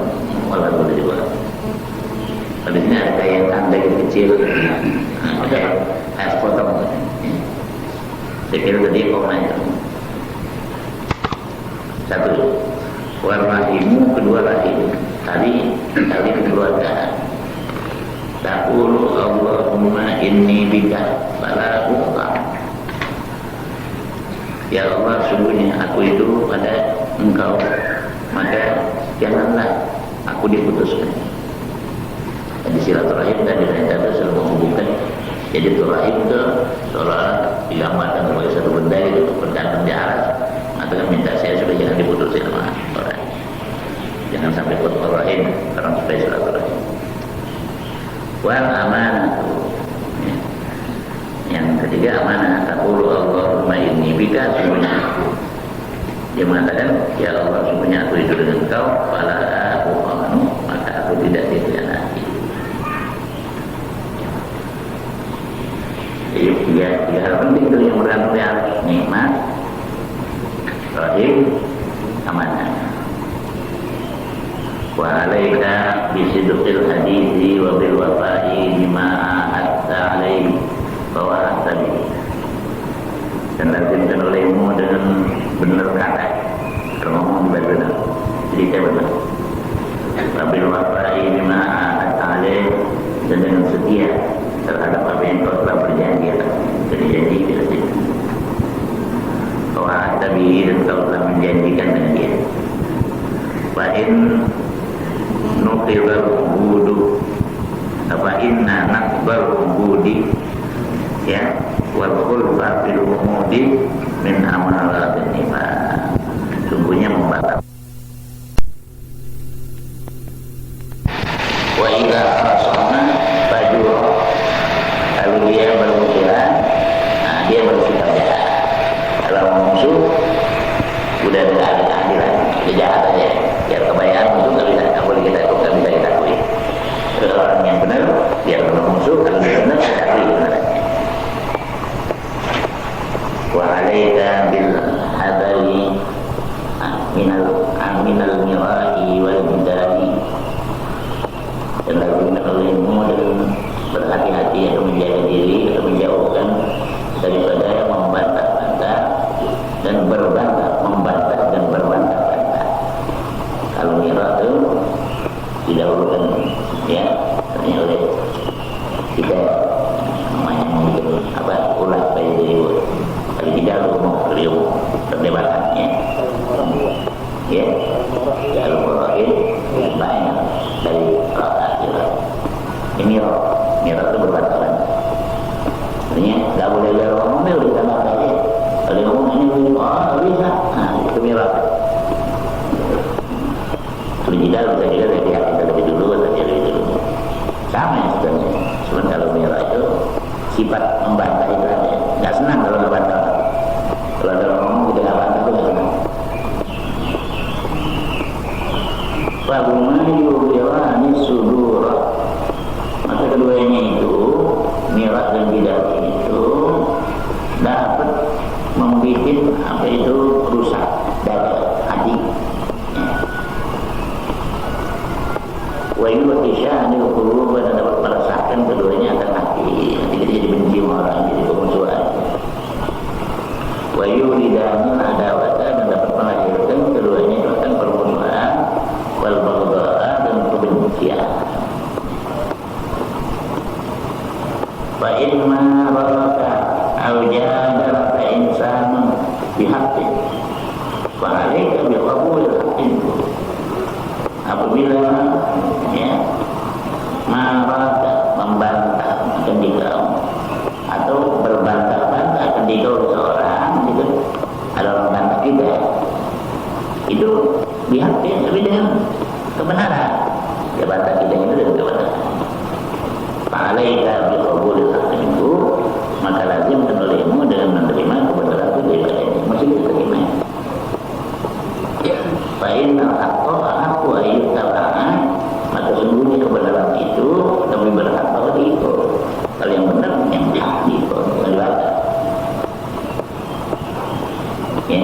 walau boleh dibuang. Di sini ada kayak tanda yang kecil, potong. Saya kira tadi komen. Satu, warrahimu, kedua rahim. Tadi keluarga. Taqulu Allahumma inni bika fala uqam. Ya Allah, sungguhnya aku itu pada Engkau, maka janganlah aku diputuskan. Jadi silaturahim dan dinamakan selalu menghubungkan. Jadi rahim itu seolah digambarkan sebagai satu benda itu bergantung di aras. Maka minta saya sudah jangan diputusin sama orang. Jangan wal amanah. Yang ketiga amanah, taqulu Allahumma inni bika, semuanya dia mengatakan, ya Allah, semuanya aku itu dengan Engkau, fala aku amanu, maka aku tidak dikhianati. Jadi tiga hal penting itu yang bergantung dari Allah: nikmat, rahim, amanah. Wa alaika bisidqil hadithi wa bil wafa'i bima ahadta alaihi wa wa'adta bihi. Dan lazimkan olehmu dengan benar kata, kalau ngomong benar, jadi saya benar. Wa bil wafa'i bima ahadta alaihi, dan dengan setia terhadap apa yang kau telah berjanji, jadi janji tidak tidak. Wa wa'adta bihi, dan kau telah menjanjikan dengan dia. Wa in nuqibal budu apa inna nakbal budi, ya, wal khulfa fil umudi min amalatin iman. Sungguhnya membatalkan. Wa idza asana fajur, kalau dia bermusuhan, nah dia bersikap jahat. Kalau musuh udah ada keadilan, dia jahat aja. Biar kebayaan musuh nggak boleh kita ikut, nggak bisa kita akui. Kalau orang yang benar, biar kalau musuh, kalau dia benar, kita akui kebenarannya. Wa alaika bil hadari minal mira'i wal bidari, dan lazimkan olehmu dan berhati-hati atau menjaga diri atau menjauhkan daripada yang membantah-bantah dan berbantah, membantah dan berbantah-bantah. Kalau mira itu didahulukan, ya, artinya oleh kita namanya mungkin apa ulah pada diri. Kalau tidak lu mau beliau perdebatannya, ya, kalau berakhir banyak dari rakyat. Ini mira itu berbantah. Artinya nggak boleh dia ngomong dia udah sama saja. Kalau ngomong ini bisa, nah itu mira. Tidak bisa juga dari pihak kita lebih dulu atau dia lebih dulu, sama yang sebenarnya. Cuma kalau mira itu sifat membantah itu ada, nggak senang kalau ngebantah. Kalau ada orang ngomong kita nggak bantah itu nggak senang. Fahumayu birani sudur, maka keduanya itu mira dan bidah itu dapat membuat apa itu rusak dada hati. Wa yukisha anil qulub, dan dapat meresahkan keduanya akan hati. Nanti kita jadi benci orang, jadi pemusuhan. Wa yuridani adawata, dan dapat melahirkan keduanya itu akan permusuhan, wal baghdha, dan kebencian. Fa inma baraka aw jadalaka insanun bihaqqin fa alayka bi qabulil haqqin. Apabila ya marah membantah ketika atau berbantah-bantah ketika seorang itu ada orang bantah kita, itu dihakimi tapi dengan kebenaran. Dia bantah kita itu dengan kebenaran. Fa'alaika biqabulil haqqi, maka lazim olehmu dengan menerima kebenaran itu daripadanya, mesti diterima. Fa'inal haqqa ahqqu ayyuttaba'a, maka sesungguhnya kebenaran itu lebih berhak kalau diikut. Kalau yang benar yang hak diikut, bukan dibantah. Ya.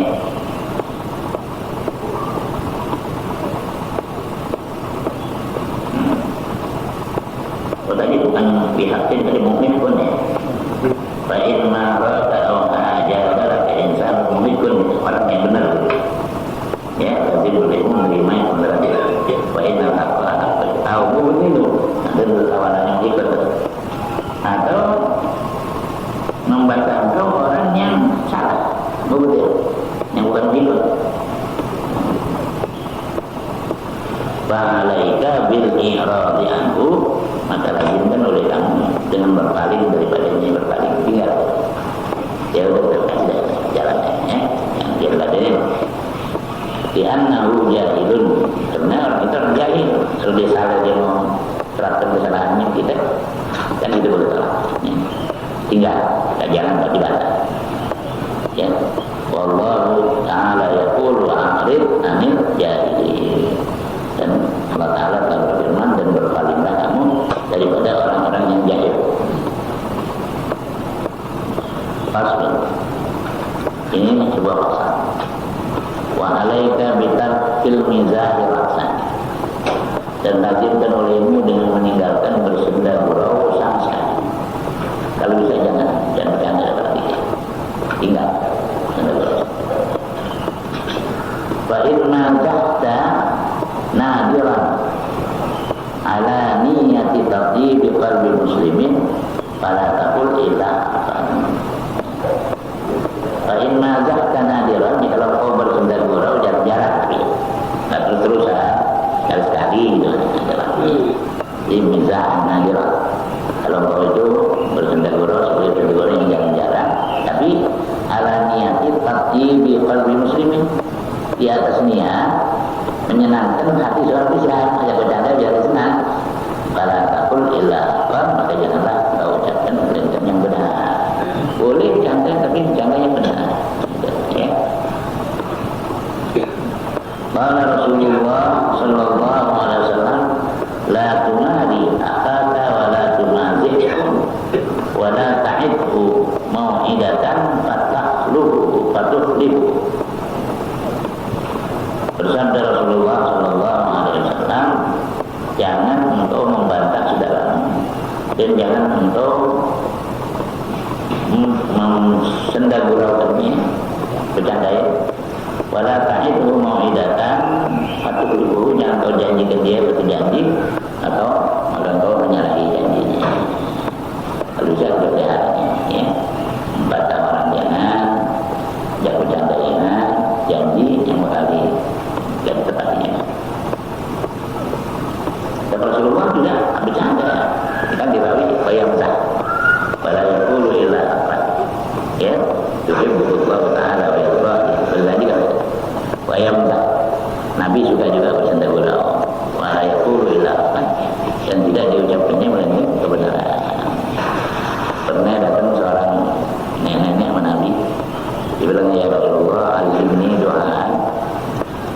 Tadi bukan pihaknya dari mukmin pun ya. Fa'in marata aw ajadara ka insan mukmin, orang yang benar. Ya, tapi boleh menerima yang benar dia. Fa'in al-haqqa tahu begitu. Ada tawaran yang ikut. Atau membatalkan orang yang salah, begitu, yang bukan ikut. Fa'alaika bil i'radi anhu, maka lazimkan oleh kamu dengan berpaling daripadanya, berpaling tinggal. Ya udah terkasih jalannya, ya, yang dia ladenin. Di annahu jahilun, karena orang itu orang jahil. Kalau dia salah dia mau serahkan kesalahannya kita, kan itu betul. Ya. Tinggal kita jalan bagi batas. Ya, wallahu ta'ala yaqulu a'rid 'anil jahilin. Dan Allah Ta'ala telah berfirman, dan berpalinglah kamu daripada orang-orang yang jahil. Faslun. Ini sebuah pasal. Wa 'alaika bitarkil mizahi rasan. Dan lazimkan olehmu dengan meninggalkan bersenda gurau sang-sang. Kalau bisa jangan bercanda berarti. Tinggal. Fa inna tahta nadiran ala niyati tadhibi qalbi muslimin fala taqul illa fa inna tahta nadiran. Kalau kau bersenda gurau jarang-jarang tapi nggak terus-terusan sekali-sekali gitu. Ini mizah nadiran. Kalau kau itu bersenda gurau seperti gurau yang jarang-jarang, tapi ala niyati tadhibi qalbi muslimin, di atas niat menyenangkan hati seorang Islam. Ada bercanda biar senang. Kalau takul illa apa, maka janganlah kau ucapkan perintah yang benar. Boleh bercanda tapi bercanda yang benar. Ya. Qala Rasulullah sallallahu alaihi wasallam, la tunadi akhaka wa la tunazihhu wa la ta'idhu mau'idatan fatukhlifu. Bersabda Rasulullah sallallahu alaihi wasallam, jangan engkau membantah saudaramu dan jangan engkau senda guraukannya, bercandai. Wala ta'idhu mau'idatan fatukhlifu, jangan kau janjikan dia berjanji atau engkau menyalahi janjinya. Kalau bisa berjalannya, ya. Membantah orang jangan bercanda, jangan janji yang berkali dan tepatnya. Dan Rasulullah juga bercanda, kan dirawi bayamzah, wala yaqulu illa apa, ya, Allah Ta'ala wa yadda. Berarti kan bayamzah. Nabi juga bersenda gurau, wala yaqulu illa apa, dan tidak diucapkannya melainkan kebenaran. Pernah datang seorang nenek sama Nabi, dibilang, ya Rasulullah, alimni doa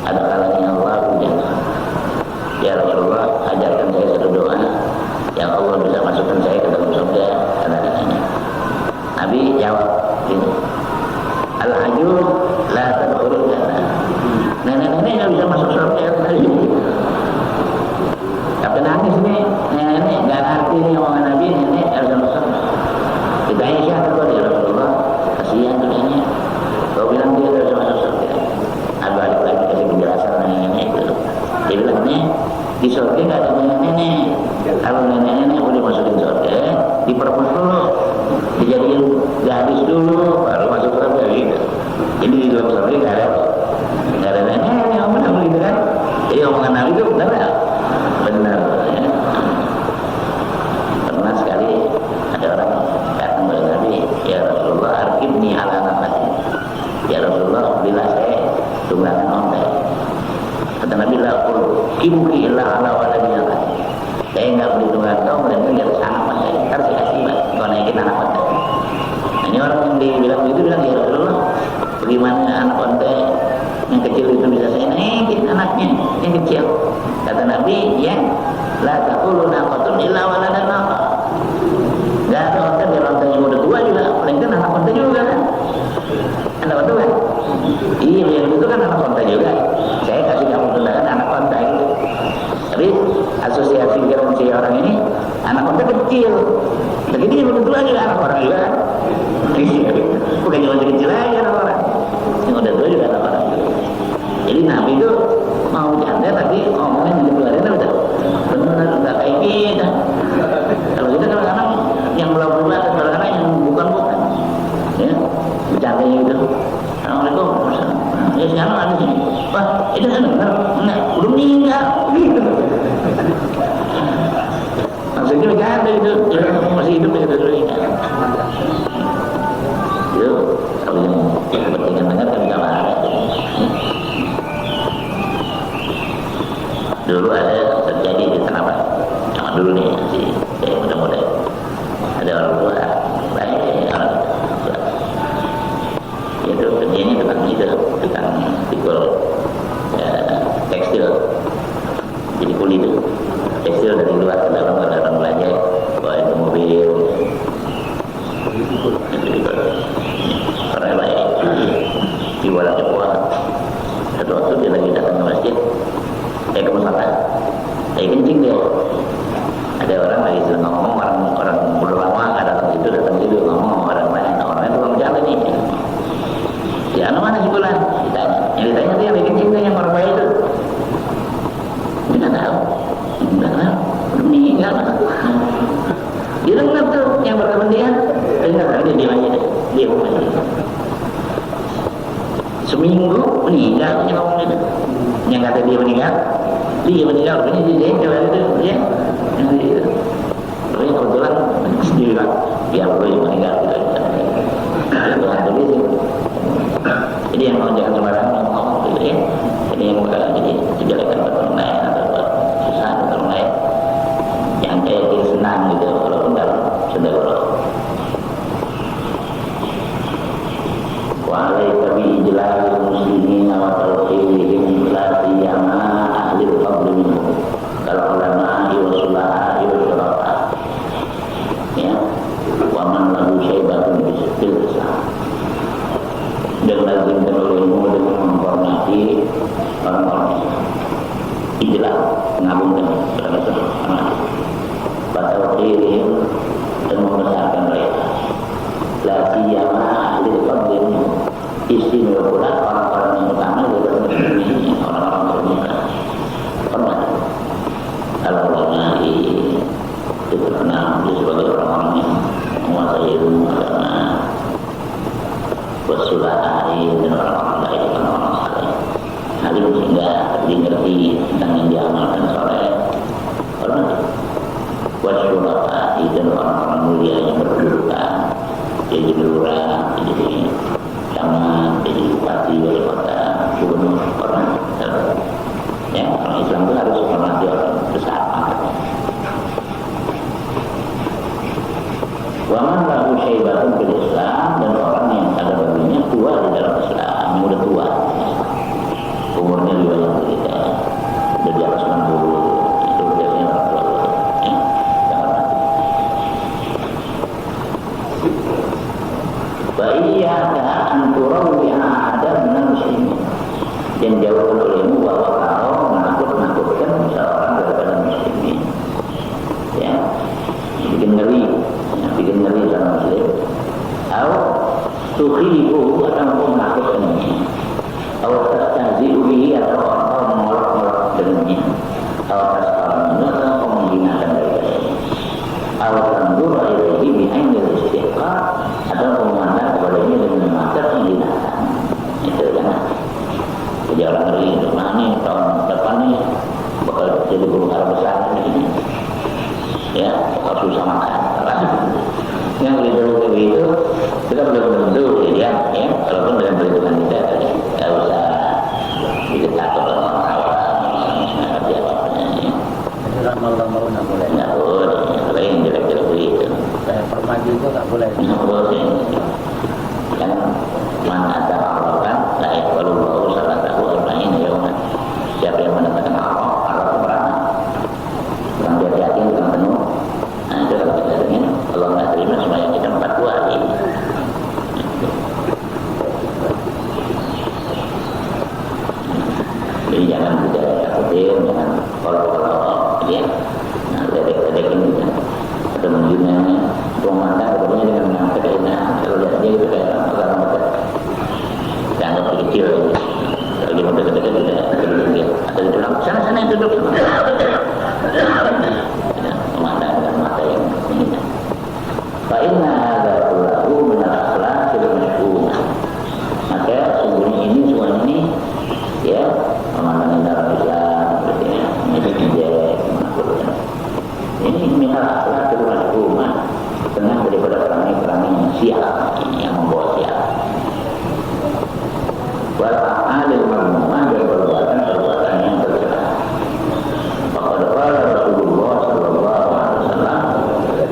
ada kalanya Allah jannah. Ya Rasulullah, ajarkan saya satu doa yang Allah bisa masukkan saya ke dalam surga, kata-katanya. Nabi jawab ini, al-hajur la tadkhulul jannah. Nenek-nenek nggak bisa masuk surga tadi. Tapi nangis nih, nenek nggak ngerti nih omongan Nabi, nenek harus masuk surga. Kita Aisyah terus, ya Rasulullah, kasihan tulisannya. Kau bilang dia harus masuk surga. Balik lagi kasih penjelasan nenek-nenek itu. Dia bilang, nih di surga nggak ada nenek-nenek. Kalau nenek-nenek boleh masukin surga, diperpus dulu, dijadiin gadis dulu, baru masuk surga gitu. Jadi di dalam surga nggak ada nenek-nenek, omongan begitu kan? Jadi omongan Nabi itu benar nggak? Benar. Ya. Pernah sekali ada orang datang kepada Nabi, ya Rasulullah, arkibni ala nafasi. Ya Rasulullah, bila saya tunggangan onta. Kata Nabi, la qul kibuki illa ala waladnya. Saya enggak beli tunggangan kau, melainkan dia anak onta. Harus saya kasih kau naikin anak onta. Nah, ini orang yang dibilang begitu bilang, ya Rasulullah, bagaimana anak onta yang kecil itu bisa saya naikin anaknya yang kecil? Kata Nabi, ya, la taqulu naqatun illa waladana. Enggak ada onta, biar onta yang udah tua juga, melainkan anak onta juga kan. Anak onta kan? Iya, yang itu kan anak onta juga. Saya kasih kamu tundangan anak onta itu. Tapi asosiasi pikiran si orang ini, anak onta kecil. Begitu yang udah tua juga anak orang juga. Bukan cuma kecil aja anak orang. Yang udah tua juga anak orang juga. Jadi Nabi itu mau janda tapi ngomongin yang dikeluarin udah benar, nggak kayak kita. Kalau kita kadang-kadang yang belum dan kadang-kadang yang bukan. Ya, bercandanya itu. Assalamualaikum. Ya sekarang ada sini. Wah, itu kan benar. Enggak, belum meninggal. Gitu. Maksudnya bercanda itu. Ya, masih hidup ya dulu ini. Itu kalau yang kepentingan dengar kan nggak marah. Dulu ada terjadi di Tanah Abang. Dulu nih. sesuatu, dia lagi datang ke masjid, ke musola, lagi kencing dia. Ada orang lagi sedang ngomong, orang udah lama nggak datang situ ngomong orang lain belum jalan nih. Ya, mana si bulan? Ditanya. Yang ditanya dia lagi kencing yang orang baik itu. Dia nggak tahu, belum meninggal. Dia dengar tuh yang berkepentingan, dengar dia diam aja deh, diam aja. Seminggu meninggal yang ngomong itu, yang kata dia meninggal, punya dia jalan itu, ya, tapi kebetulan sendiri kan, dia belum meninggal gitu. Tuhan tulis, jadi yang mau jangan sembarangan ngomong gitu ya, ini yang jadi dijadikan buat orang lain atau buat susah buat orang lain, yang kayak dia senang gitu, walaupun dalam sudah berlalu. وعليك بإجلال المسلمين وتوقيرهم لا سيما أهل الفضل منهم كالعلماء والصلحاء والشرفاء ya ومن له شيبة بالإسلام dan lazimkan olehmu dengan menghormati orang-orang ijlal mengagungkan orang watauqirihim dan membesarkan mereka la siyama ahli fadl istimewa pula orang-orang yang utama dari muslimin, orang-orang termuda. Pernah kalau ulama itu terkenal sebagai orang-orang yang menguasai ilmu agama, wasulahai dan orang-orang baik, orang-orang saleh. Alim sehingga ngerti tentang yang diamalkan soleh. Pernah wasulahai dan orang-orang mulia yang berkedudukan, jadi lurah, jadi camat, jadi bupati, wali kota, gubernur, orang ya, orang Islam itu harus menghormati orang besar. Waman lahu syaibatun fil Islam, dan orang yang ada baginya tua di dalam Islam, yang udah tua, umurnya lebih banyak dari kita, udah di atas 60, itu biasanya orang tua, ya, jangan mati. Baiyaka anturawiha ada benar muslimin, dan jauhkan olehmu bahwa kau menakut-nakutkan seorang daripada muslimin, ya, bikin ngeri sama muslim, atau tukhibu atau menakutkannya, atau tastahzi'u bihi atau mengolok-olok dengannya, atau tasqalanu atau menghinakan daripadanya, atau tanzur ilaihi bi'ainil istihqaq atau memandang kepadanya dengan mata penghinakan. Itu jangan. Jadi orang ngeri, nah ini tahun depan nih bakal jadi guru besar begini, ya, bakal susah makan. Yang begitu itu kita belum tentu ya, walaupun dengan perhitungan kita tadi nggak usah diketahui oleh orang awam, seperti apa-apanya. Ramal-ramal nggak boleh. Nggak boleh, kalau yang jelek-jelek begitu. Kayak permaju itu nggak boleh. Nggak boleh. Kan mana ada Allah kan, layak kalau Allah salah tahu orang ini ya kan. Siapa yang menetapkan Allah berana. Kurang hati-hati, kurang penuh. Nah itu kalau kita ingin Allah nggak terima semua yang kita empat kali. Jadi jangan bicara kecil, jangan kolok-kolok, ya. Nah, ledek-ledekin gitu. Atau menghina, memandang kepadanya dengan mengangkat keindahan. Kalau lihat dia itu kayak orang dekat, dianggap kecil. Kalau dia mau dekat-dekat tidak peduli dia. Atau dia bilang sana yang duduk. Memandang dengan mata yang menghina. Fa'inna hadza kullahu min al-akhlaqil mashhumah. Maka sungguhnya ini semua ini, ya, memandang dalam Islam, ya, menjejek, menakutkan. Ini minal akhlaqil mashhumah, tengah daripada perangai-perangai yang sial, yang membawa sial. Wal a'malil marmumah, dan perbuatan-perbuatan yang tercela. Faqad qala Rasulullah sallallahu alaihi wasallam,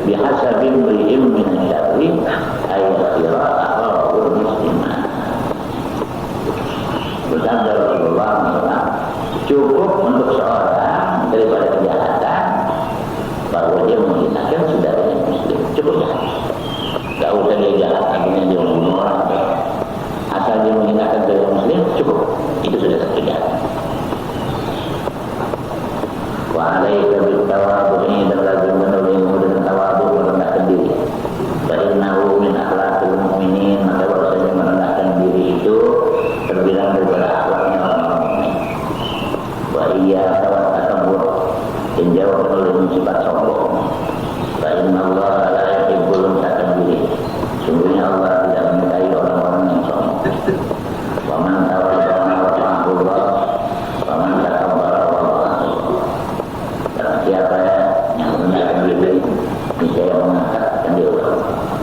bihasabi imri'in min syarri ay yakhira akhahu muslimah. Bersabda Rasulullah SAW, cukup untuk seorang daripada kejahatan bahwa dia menghinakan saudaranya muslim. Cukup ya. Gak usah dia jahat, akhirnya dia membunuh orang. Asal dia menghinakan saudara muslim, cukup. itu sudah terpidana. Wa alaika bitawadhu'i dan lazim menulingmu dengan tawadhu merendahkan diri. Fa innahu min akhlaqil mu'minin, maka bahwasanya merendahkan diri itu terbilang daripada akhlaknya orang-orang mukmin. Wa iyyaka wa takabbur, dan jauh menulingmu sifat sombong. Fa innallaha la yuhibbul mutakabbirin, sungguhnya Allah tidak menyukai orang-orang yang sombong. Wa man tawadda'a rafa'ahullah wa man takabbara wada'ahu. Siapa yang merendahkan diri, niscaya mengangkat dia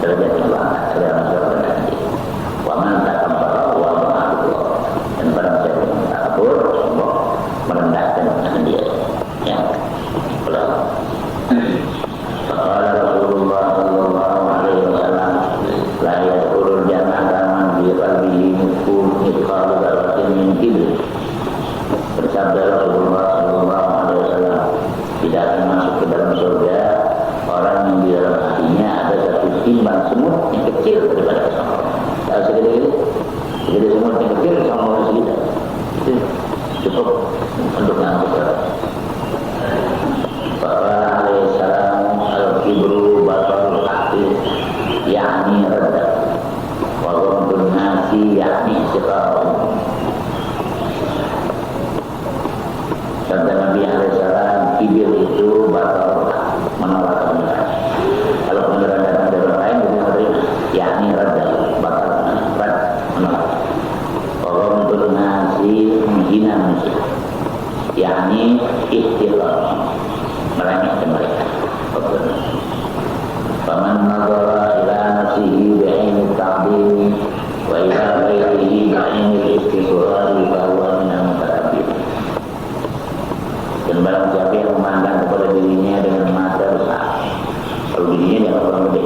derajat yang angkat dalam surga nanti. Wa man takabbara wada'ahu, dan barang siapa yang takabur, sombong, merendahkan dia. Ya, Allah. Faqala Rasulullah sallallahu alaihi wasallam, la yadkhulul jannata man bi qalbihi mithqalu dzarratin min kibr. Bersabda Rasulullah sallallahu alaihi wasallam, tidak akan masuk ke dalam surga orang yang di dalam hatinya ada satu timbang semut yang kecil daripada kesombongan. Kalau segede-gede, segede semut yang kecil sombong segitu, itu cukup untuk ngangkut orang. Faqala alaihi salam, al-kibru batarul haqi yakni radda wa ghamdun nasi yakni siqa'un. Sabda Nabi alaihi salam, kibir itu batarul haqi, menolak kebenaran. Kalau kebenaran datang dari orang lain, kita terima, yakni radda, batal, menolak. Wa ghamdun nasi, menghina manusia, yakni ikhtilaf, meremehkan mereka. Faman nazara ila nafsihi bi'aini ta'dhim wa ila ghairihi bi'aini al-istisghar fa huwa min al-mutakabbir. Dan barang siapa yang memandang kepada dirinya dengan mata besar, kalau dirinya dia orang gede,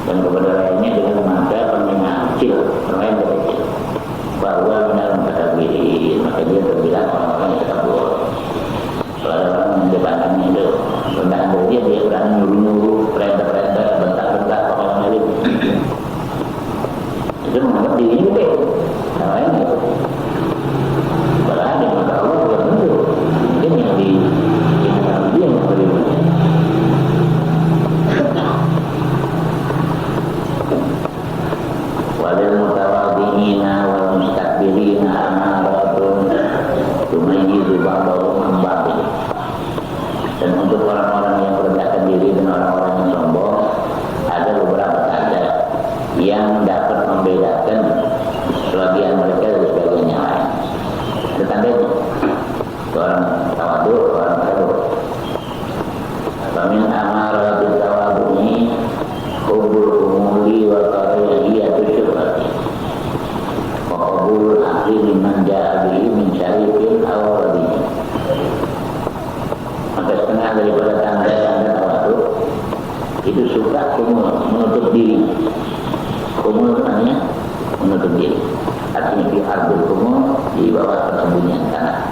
dan kepada lainnya dengan mata pendengar kecil, orang yang kecil, bahwa min al-mutakabbir, maka dia terbilang orang-orang yang takabur. Kalau ada orang yang dipandangnya itu rendahan dari dia berani nyuruh-nyuruh, perintah-perintah, bentak-bentak orang lain. Itu menganggap dirinya gede, yang lain gitu. Padahal di mata Allah bukan tentu. Mungkin yang di mata dia yang lebih mulia. Walil mutawadhi'ina wal mustakbirina amaratun tumayyizu ba'dahum an ba'd. Dan untuk orang-orang yang merendahkan diri dan orang-orang yang sombong, ada beberapa tanda yang dapat membedakan sebagian mereka dari sebagian yang lain. Ada tandanya, orang tawadhu, orang takabur. Famin amaratil tawadhu'i hubbul umuri wa karahiyatu syubhati wa qabulul akli liman ja'a bihi min syarifin aw radiyyin. Maka setengah daripada tanda-tanda tawadhu itu suka kumul, menutup diri. Kumul itu namanya menutup diri. Artinya di ardul kumul, di bawah persembunyian tanah.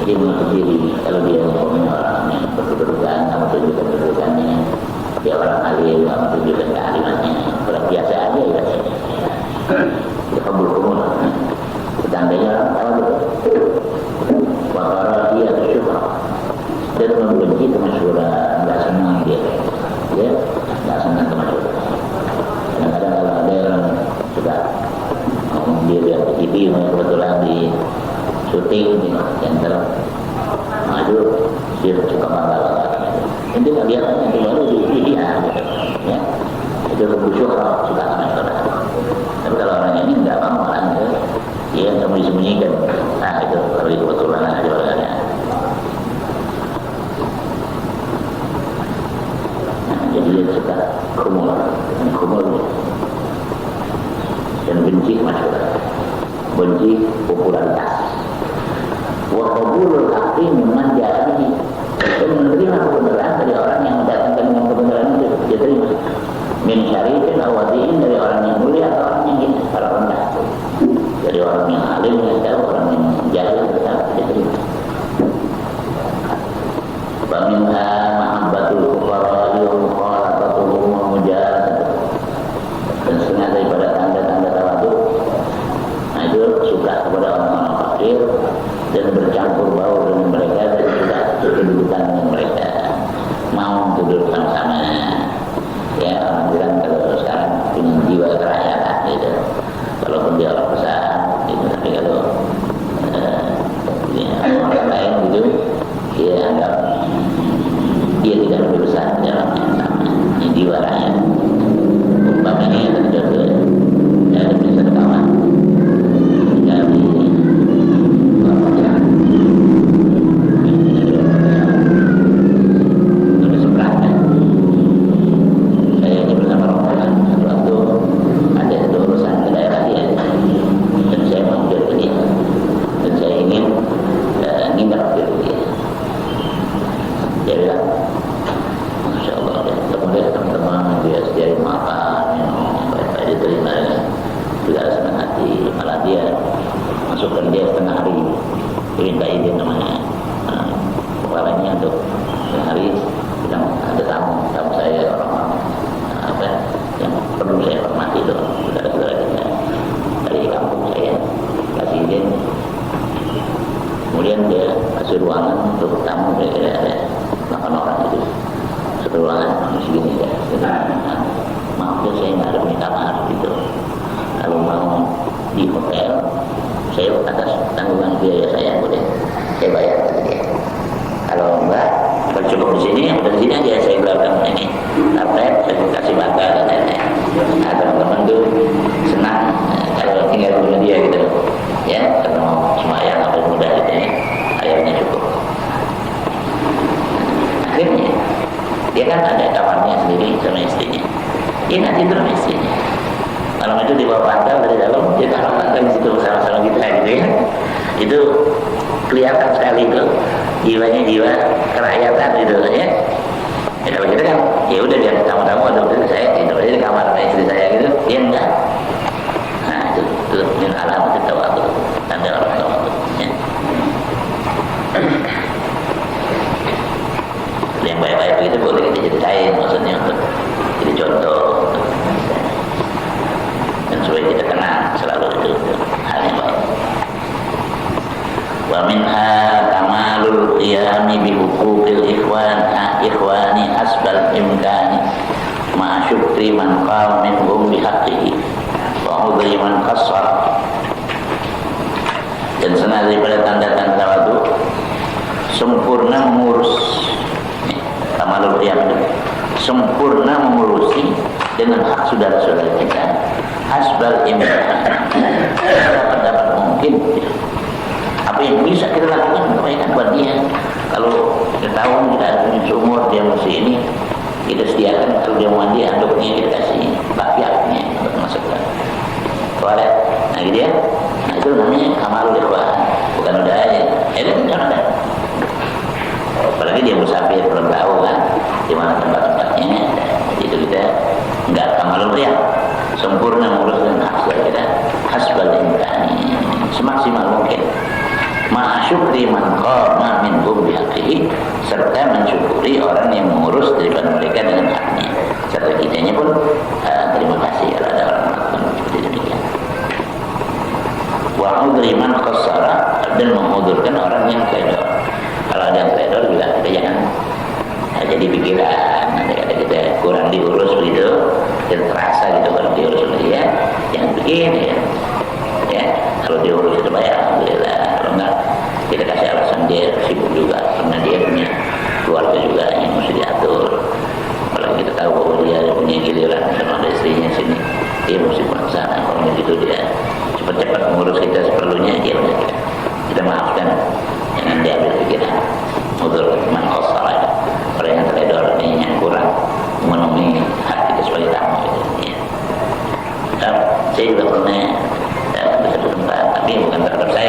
Jadi menutup diri. Kalau dia punya orang yang berkedudukan, sama tunjukkan kedudukannya. Dia orang alim, sama tunjukkan kealimannya. Orang biasa aja ya. Dia kabul kumul. Tandanya orang tawadhu. Wa karahiyatu syubhat, dan membenci kemasyhuran, nggak senang dia, ya, nggak senang kemasyhuran. Kadang-kadang kalau ada orang suka dia lihat di TV, kebetulan di syuting di center maju, dia suka bangga. Nanti nggak lihat nanti baru di dia, ya, itu khusyuk suka kemasyhuran. Tapi kalau orang ini nggak mau orang itu, dia sembunyi-sembunyikan. Nah itu kalau di kebetulan aja orangnya. Jadi dia suka kumul dan benci masyarakat, benci popularitas. Wa qabulul haqqi mimman ja'a bihi, dan menerima kebenaran dari orang yang mendatangkan dengan kebenaran itu, dia terima. Min syarifin aw wadi'in, dari orang yang mulia atau orang yang hina, orang rendah. Dari orang yang alim, yang tahu, orang yang jahil, dia terima. Faminha mahabbatul fuqara'i wa mukhalatatuhum wa mujaladatuhum. Dan setengah daripada tanda-tanda tawadhu, nah itu suka kepada orang-orang hadir dan bercampur baur dengan mereka dan tidak kedudukan dengan mereka, mau duduk sama-sama. Ya, orang bilang kalau sekarang punya jiwa kerakyatan gitu, walaupun dia orang besar gitu, tapi kalau ya, orang lain gitu, dia anggap dia tidak lebih besar dalam yang sama. Ini jiwa rakyat. Umpamanya yang terjadi ada bisa kawan dari masukkan dia setengah hari, perintah izin namanya kepalanya untuk setengah hari bilang ada tamu saya orang-orang apa yang perlu saya hormati itu saudara-saudara kita dari kampung saya, kasih izin. Kemudian dia kasih ruangan untuk tamu, kira-kira ada 8 orang itu, satu ruangan segini ya. Maaf ya saya nggak ada punya kamar gitu, kalau mau di hotel saya atas tanggungan biaya saya boleh saya bayar dia. Kalau enggak, kalau cukup di sini, di sini aja saya gelarkan ini karpet, saya kasih bantal dan lain-lain. Nah, teman-teman tuh senang kalau tinggal dengan dia gitu, ya, karena mau semayang apa mudah gitu ya, airnya cukup. Akhirnya dia kan ada kamarnya sendiri sama istrinya, dia nanti tidur sama istrinya. Kalau itu dibawa bantal dari dalam, dia taruh bantal di situ sama-sama kita gitu ya. Itu kelihatan sekali itu jiwanya jiwa kerakyatan gitu ya. Ya kalau kita kan, ya udah biar tamu-tamu atau saya tidur aja di kamar sama istri saya gitu, dia enggak. Nah itu min alamat tawadu, tanda orang tawadu. Ya. Yang baik-baik begitu boleh kita ceritain, maksudnya untuk jadi contoh. Dan supaya kita kenal selalu itu hal yang baik. Wa minha kamalul qiyami bi huquqil ikhwani asbal imkani ma syukri man qama minhum bi haqqihi wa udri man qassara. Dan senada daripada tanda-tanda tawadu sempurna mengurus kamalul qiyam itu sempurna mengurusi dengan hak saudara-saudara kita asbal imkan dapat mungkin apa yang bisa kita lakukan kebaikan buat dia. Kalau kita tahu kita ada punya sumur, dia masih ini kita sediakan, kalau dia mandi anduknya kita kasih bakiaknya untuk masukkan toilet. Nah gitu ya, nah itu namanya kamalul ikhwan, bukan udah aja itu kan ada. Apalagi dia musafir belum tahu kan di mana tempat-tempatnya, itu kita enggak kamalul qiyam, sempurna mengurus dan hak kita hasbal imkani semaksimal mungkin ma syukri man qama minhum bi haqqihi, serta mensyukuri orang yang mengurus daripada mereka dengan haknya, serta kitanya pun terima kasih kalau ada orang melakukan seperti demikian. Wa udri man qassara, dan mengudurkan orang yang teledor. Kalau ada yang teledor juga kita jangan jadi pikiran nanti ada kita kurang diurus begitu dan terasa gitu kalau diurus oleh dia, jangan begini ya. Kalau diurus itu baik alhamdulillah, kalau enggak kita kasih alasan dia sibuk juga karena dia punya keluarga juga yang mesti diatur. Kalau kita tahu bahwa dia punya giliran sama ada istrinya sini, dia mesti pulang sana. Kalau begitu dia cepat-cepat mengurus kita seperlunya, dia kita maafkan, jangan diambil pikiran udzur man qassara, orang yang teledor ini yang kurang memenuhi hak kita sebagai tamu gitu ya. Dan saya juga pernah di satu tempat, tapi bukan terhadap saya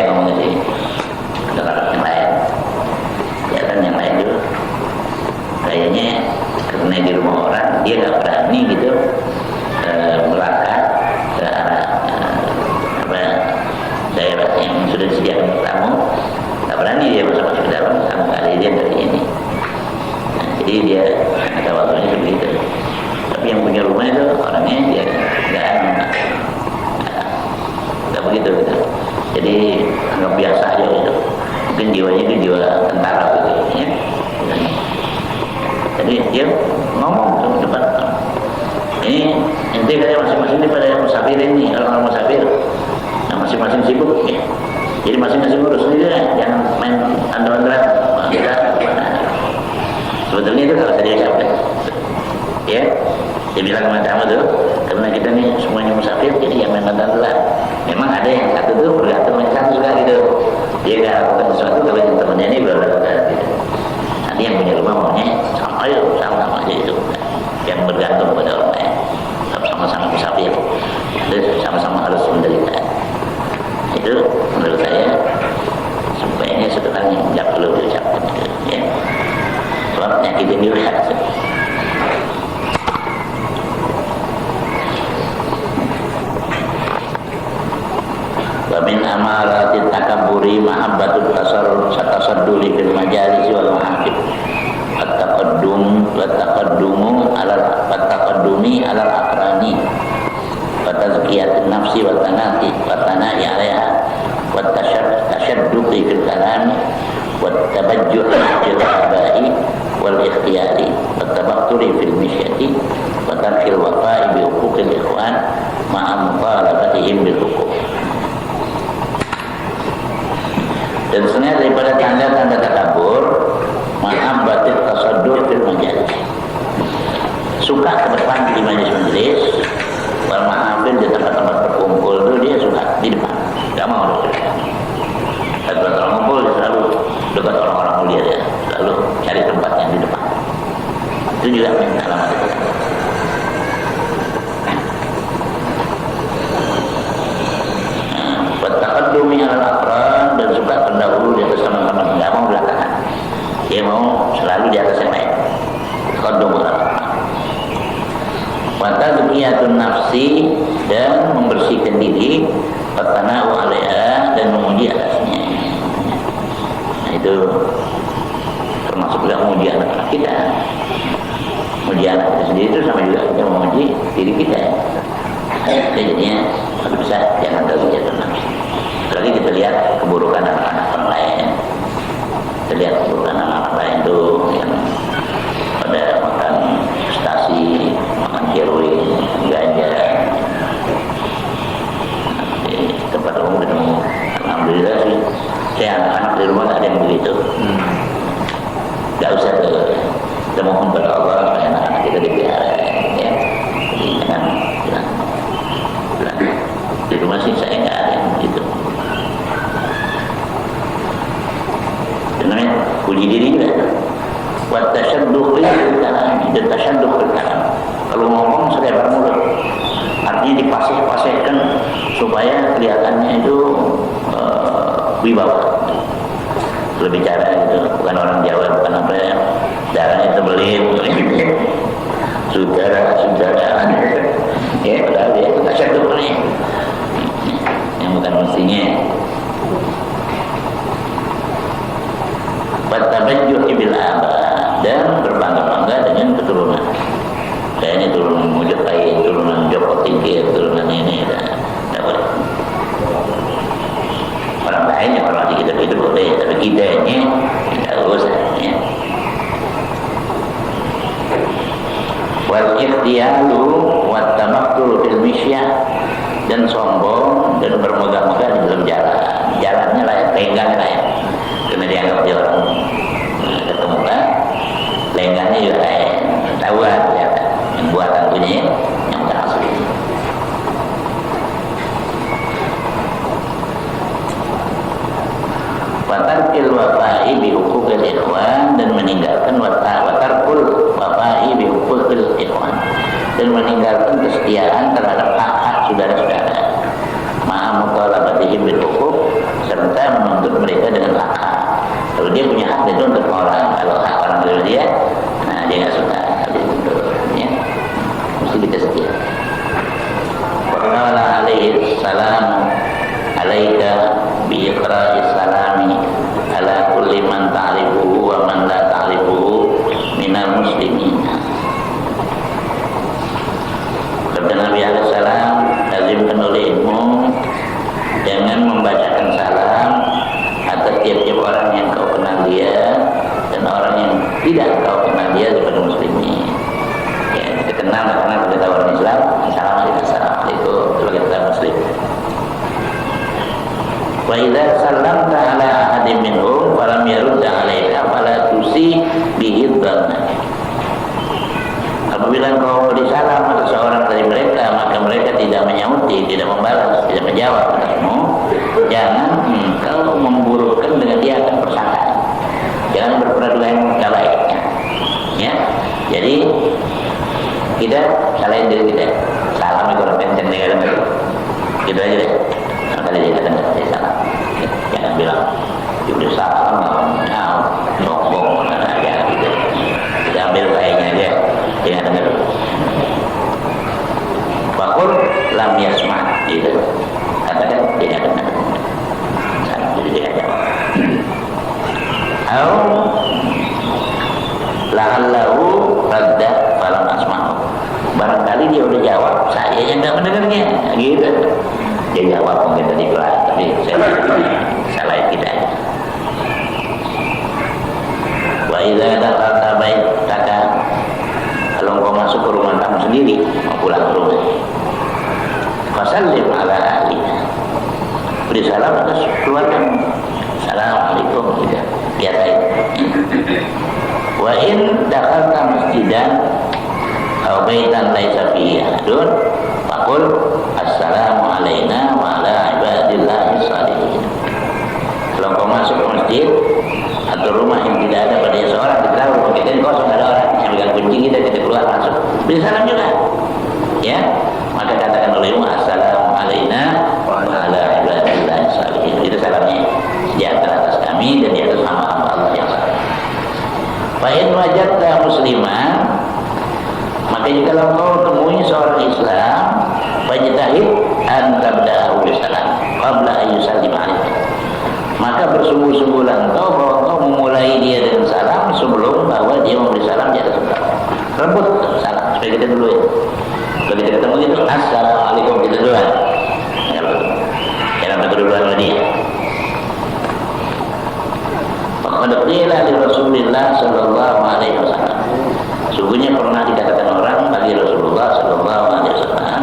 Nanti kayak masing-masing ini pada yang musafir ini, orang-orang musafir, nah masing-masing sibuk ya. Jadi masing-masing urus sendiri ya, jangan main andal-andalan. Sebetulnya itu kalau saya siapa ya, dia bilang sama kamu tuh, karena kita nih semuanya musafir, jadi yang main andal-andalan. Memang ada yang satu tuh bergantung dengan satu juga gitu. Dia nggak lakukan sesuatu kalau yang temannya ini belum lakukan gitu. Nanti yang punya rumah maunya sama ayo sama-sama aja itu, yang bergantung pada orang lain. Sama-sama musafir, sama-sama harus menderita. Itu menurut saya sebaiknya sebenarnya nggak perlu diucapkan itu, ya. Sebab nyakitin juga. Wamin amaratit takaburi mahabbatul tasadduli fil majalisi wal mahafil. At-taqaddumu al-taqaddumi al-aqrani wa tazkiyatun nafsi wa tanati wa tana'i 'alaiha wa tashadduqi fil kalam wa tabajjuh fil aba'i wal ikhtiyari wa tabatturi fil mishyati wa tarkil wafa'i bi huquqil ikhwan ma'a mutalabatihim bil huquq. Dan sebenarnya daripada tanda-tanda takabur, mahabbatit tasaddur fil majalis, suka ke depan di majelis, wal mahafil di tempat-tempat berkumpul itu dia suka di depan, nggak mau di depan. Tempat orang kumpul dia selalu dekat orang-orang mulia, dia selalu cari tempat yang di depan. Itu juga alamat itu. Bertaqaddumi al-aqran, dan suka terdahulu di atas teman-teman, nggak mau belakangan. Dia mau selalu di atas yang lain. Taqaddum al-aqran. Wa tazkiyatun nafsi, dan membersihkan diri, wa tana'u 'alaiha, dan memuji atasnya. Nah, itu termasuk juga memuji anak-anak kita. Memuji anak kita sendiri itu sama juga kita memuji diri kita. Jadinya kalau bisa jangan tazkiyatun nafsi. Lagi kita lihat keburukan anak-anak orang lain. Kita lihat keburukan anak-anak lain tuh yang pada makan ekstasi, makan heroin, ganja. Di tempat umum ketemu. Alhamdulillah sih, saya anak-anak di rumah ada yang begitu. Gak usah kita mohon pada Allah supaya anak-anak kita dipelihara, ya. Jadi jangan bilang di rumah sih saya nggak ada yang begitu. Namanya puji diri juga. Wa tasyadduq fil kalam, dan tasyadduq fil kalam. Kalau ngomong selebar mulut, artinya dipasih-pasihkan supaya kelihatannya itu wibawa. Berbicara itu bukan orang Jawa, bukan apa ya, darahnya tebelin, saudara, ya padahal dia tasyadduq nih, yang bukan mestinya. Batabajjuh bil aba, dan berbangga-bangga dengan keturunan. Kayaknya turunan Mujahid, turunan Joko Tingkir, turunan ini, tidak boleh. Orang lain yang orang kita itu boleh, tapi kita ini tidak usah. Ya. Wal ikhtiyalu wat tamaktul fil misyah, dan sombong dan bermegah-megah di dalam jalan. Jalannya layak, lenggangnya layak. Karena dianggap dia orang ketemu kan, lenggangnya juga layak. Tahu kan, ternyata yang buatan punya, yang bukan asli. Watarkil wafa'i bi huquqil ikhwan, dan meninggalkan watarkul wafa'i bi huquqil ikhwan, dan meninggalkan kesetiaan terhadap hak-hak saudara-saudara. Ma'a mutalabatihim bil huquq, serta menuntut mereka dengan hak-hak. Kalau dia punya hak itu untuk orang, kalau hak orang dari dia, nah dia nggak suka, ya. Mesti kita setia. Qala alaihi salam alaika bi iqra'is salami ala kulli man ta'rifuhu wa man la ta'rifuhu minal muslimin. Kata Nabi alaihi salam, lazimkan olehmu jangan membacakan salam atas tiap-tiap orang yang kau kenal dia dan orang yang tidak kau kenal dia daripada muslimin. Ya, kita kenal, nggak kenal, kita tahu orang Islam, salam udah salah sombong mana aja gitu. Kita ambil kayaknya aja, jangan dengar. Fakul lam yasma gitu, katakan tidak dengar. Salah jadi dia jawab. Au la'allahu radda falam asma'u. Barangkali dia udah jawab, saya yang nggak mendengarnya, gitu. Dia jawab mungkin tadi kelas, tapi saya salah kita. Wa idza dakhalta baitaka, kalau engkau masuk ke rumah kamu sendiri, mau pulang ke rumah, fasallim ala ahliha, beri salam atas keluarga. Assalamualaikum, gitu. Biasa itu. Wa in dakhalta masjidan aw baitan laisa fihi ahadun faqul assalamu alaina wa ala ibadillahi shalihin. Kalau kau masuk ke masjid atau rumah yang tidak ada pada seorang, kita tahu kita di kosong ada orang yang pegang kunci, kita keluar masuk beri salam juga, ya. Maka katakan olehmu assalamu alaina wa ala ibadillahi shalihin. Itu salamnya di atas kami dan di atas hamba-hamba Allah yang saleh. Fa in wajadta musliman, maka jika kau temui seorang Islam, fajtahid an tabda'ahu bisalam qabla an yusallim alaik. Maka bersungguh-sungguhlah engkau bahwa engkau memulai dia dengan salam sebelum bahwa dia memberi salam di atas engkau. Rebut salam supaya kita dulu ya. Kalau kita ketemu gitu, assalamualaikum, kita duluan. Jangan berduluan sama dia. Qad qila li Rasulillah sallallahu alaihi wasallam. Sungguhnya pernah dikatakan orang bagi Rasulullah sallallahu alaihi wasallam,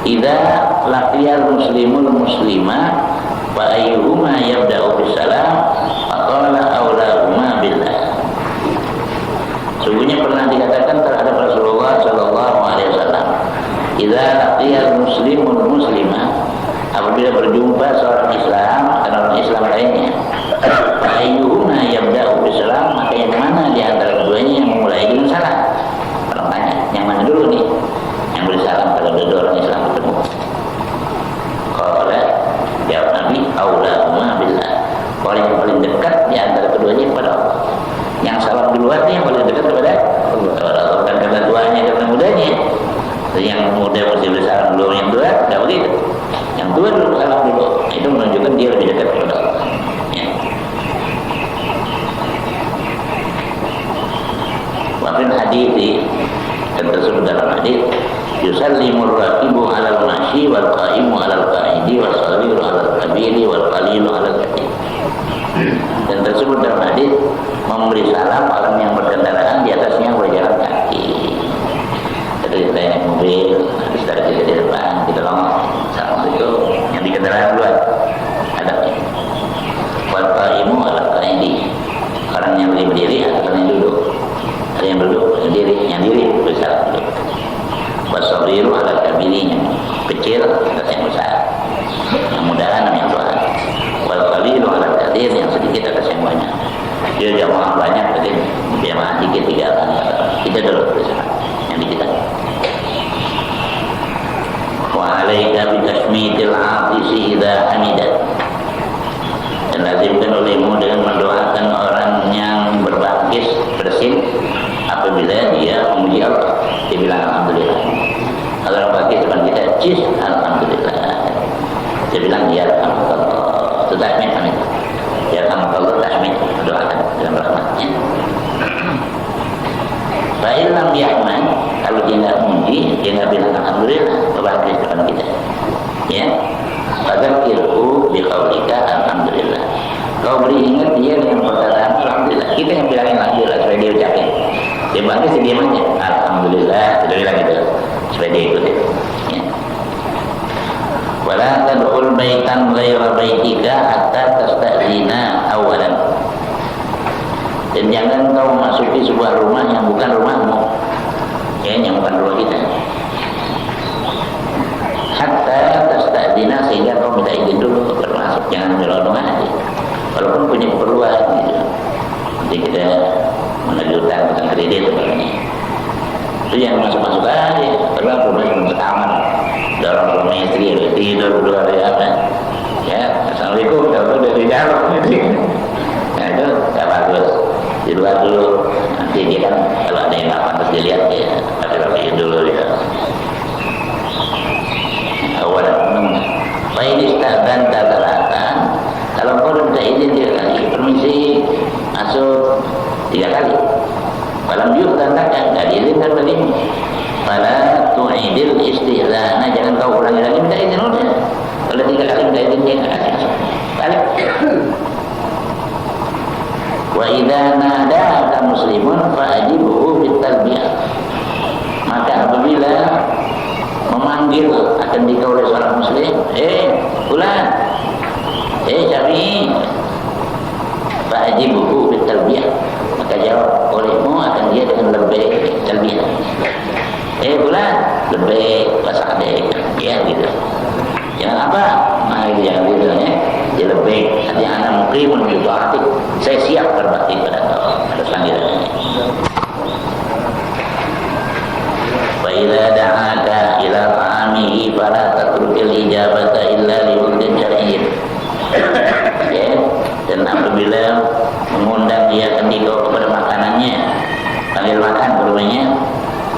idza laqiyal muslimul muslimah fa ayyuhuma yabda'u bisalam faqala aulahuma billah. Sungguhnya pernah dikatakan terhadap Rasulullah sallallahu alaihi wasallam, idza laqiyal muslimul muslimah, apabila berjumpa seorang Islam dan orang Islam lainnya, ayyuhuma yabda'u bisalam, maka yang mana di antara keduanya yang memulai dengan salam? Kalau tanya, yang mana dulu nih yang beri salam kalau ada orang Islam ketemu? Kalau jawab Nabi, aulahuma billah, orang yang paling dekat di antara keduanya kepada Allah. Yang salam duluan yang paling dekat kepada Allah, bukan karena tuanya karena mudanya. Yang muda mesti bersalam dulu, yang tua tidak begitu. Yang tua dulu salam dulu, itu menunjukkan dia lebih dekat kepada Allah. Ya. Wafil hadithi, dan tersebut dalam hadith, yusallimur rakibu alal masyi wal qaimu alal qaidi wal sabiru alal kabiri wal qalilu alal kathir. Dan tersebut dalam hadith, memberi salam orang yang berkendaraan di atasnya berjalan kaki. Jadi kita naik mobil, setelah kita di depan, kita ngomong assalamualaikum, yang di kendaraan duluan adabnya. Wal qaimu alal qaidi, orang yang berdiri atau orang yang duduk. Ada yang duduk, yang diri besar duduk. Wasabiru ala kabiri, yang kecil atas yang besar, yang muda anak yang tua. Wal qalilu ala kathir, yang sedikit atas yang banyak. Dia jamaah banyak, tapi jamaah sedikit 3 orang. Kita dulu besar, yang di kita. Wa alaika bi tasmitil atisi idza hamidat, dan lazimkan olehmu dengan mendoakan orang yang berbangkis bersin apabila dia memuji Allah, dia bilang alhamdulillah. Kalau orang bangkis depan kita, cis alhamdulillah, dia bilang ya alhamdulillah, itu tahmid amin, ya alhamdulillah, tahmid, doakan dalam rahmatnya. Fa'ilam ya'man, kalau dia tidak memuji, dia tidak bilang alhamdulillah, berbangkis depan kita, ya. Fadzakirhu biqaulika alhamdulillah, kau beri ingat dia dengan perkataan alhamdulillah. Kita yang bilangin alhamdulillah supaya dia ucapin. Dia bangkit dia aja alhamdulillah, kita bilang gitu supaya dia ikutin, ya. Wala tad'ul baitan ghayra baitika hatta tasta'zina awalan, dan jangan kau memasuki sebuah rumah yang bukan rumahmu, ya, yang bukan rumah kita, hatta tasta'zina, sehingga kau minta izin dulu baru masuk. Jangan melonong aja walaupun punya keperluan gitu. Nanti kita menagih utang kredit sebenarnya, itu yang masuk-masuk aja. Padahal rumah belum sekaman, ada orang suami istri tidur berdua hari apa, ya assalamualaikum, kalau dari dialog gitu. Nah itu nggak bagus. Di luar dulu, nanti dia kan kalau ada yang nggak pantas dilihat ya rapi-rapiin dulu ya. Awalan baik dan talatan. Kalau kau minta izin 3 kali, permisi masuk 3 kali. Malam yuk tandakan, nggak diizinkan begini. Fala tu'idil istizana, jangan kau ulangi lagi minta izin udah. Kalau 3 kali minta izin dia nggak kasih masuk. Balik. Wa idza nadaka muslimun fa'ajibuhu bitalbiyah. Maka apabila memanggil akan dikau oleh seorang muslim, fulan, Syafi'i, fa'ajibuhu bitalbiyah, maka jawab olehmu akan dia dengan lebih talbiyah. Fulan, lebih wasa'adek, ya gitu. Jangan apa? Nah, jangan gitu ya. Dia lebih, hati anak muqimun bi ta'atik, saya siap berbakti pada kau. Ada panggilannya. Wa idza da'aka ila ta'amihi fala tatrukil ijabata illa li udhin syar'iyyin. Ya, dan apabila mengundang dia kau kepada makanannya, panggil makan ke rumahnya,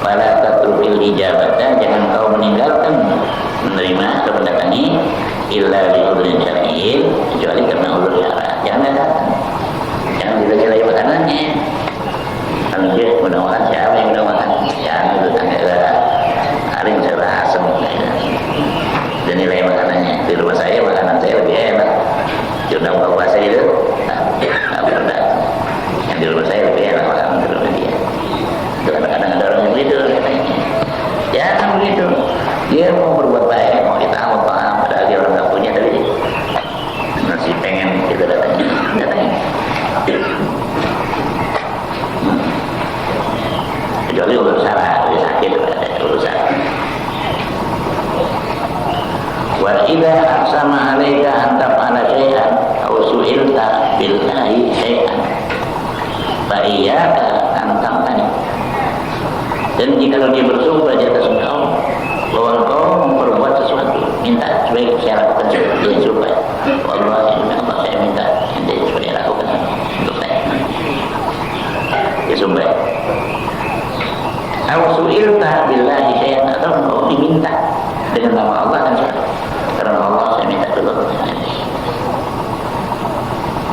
fala tatrukil ijabata, jangan kau meninggalkan menerima atau mendatangi illa li udhin syar'iyyin, kecuali karena uzur syara. Jangan datang, jangan dicari makanannya. Kalau dia udah makan, siapa yang udah makan? Jangan itu tanya haring serba asam. Dan nilai makanannya di rumah saya, makanan saya lebih enak. Sudah buka puasa itu, nah benar. Yang di rumah saya lebih enak makanan di rumah dia. Kadang-kadang ada orang yang begitu katanya. Jangan begitu. Dia mau berbuat baik, mau kita mau paham, padahal dia orang nggak punya, tapi masih pengen kita datangin. Kecuali urus salah, sakit ada urusan. Wa idza aqsama 'alaika an taf'ala syai'an aw su'ilta billahi syai'an fa iyyaka an tamtani. Dan jika dia bersumpah di atas engkau bahwa engkau memperbuat sesuatu, minta supaya saya lakukan seperti yang supaya wallahi Allah saya minta ente supaya lakukan untuk saya. Dia sumpah. Aw su'ilta billahi syai'an, atau engkau diminta dengan nama Allah dan karena Allah saya minta dulu.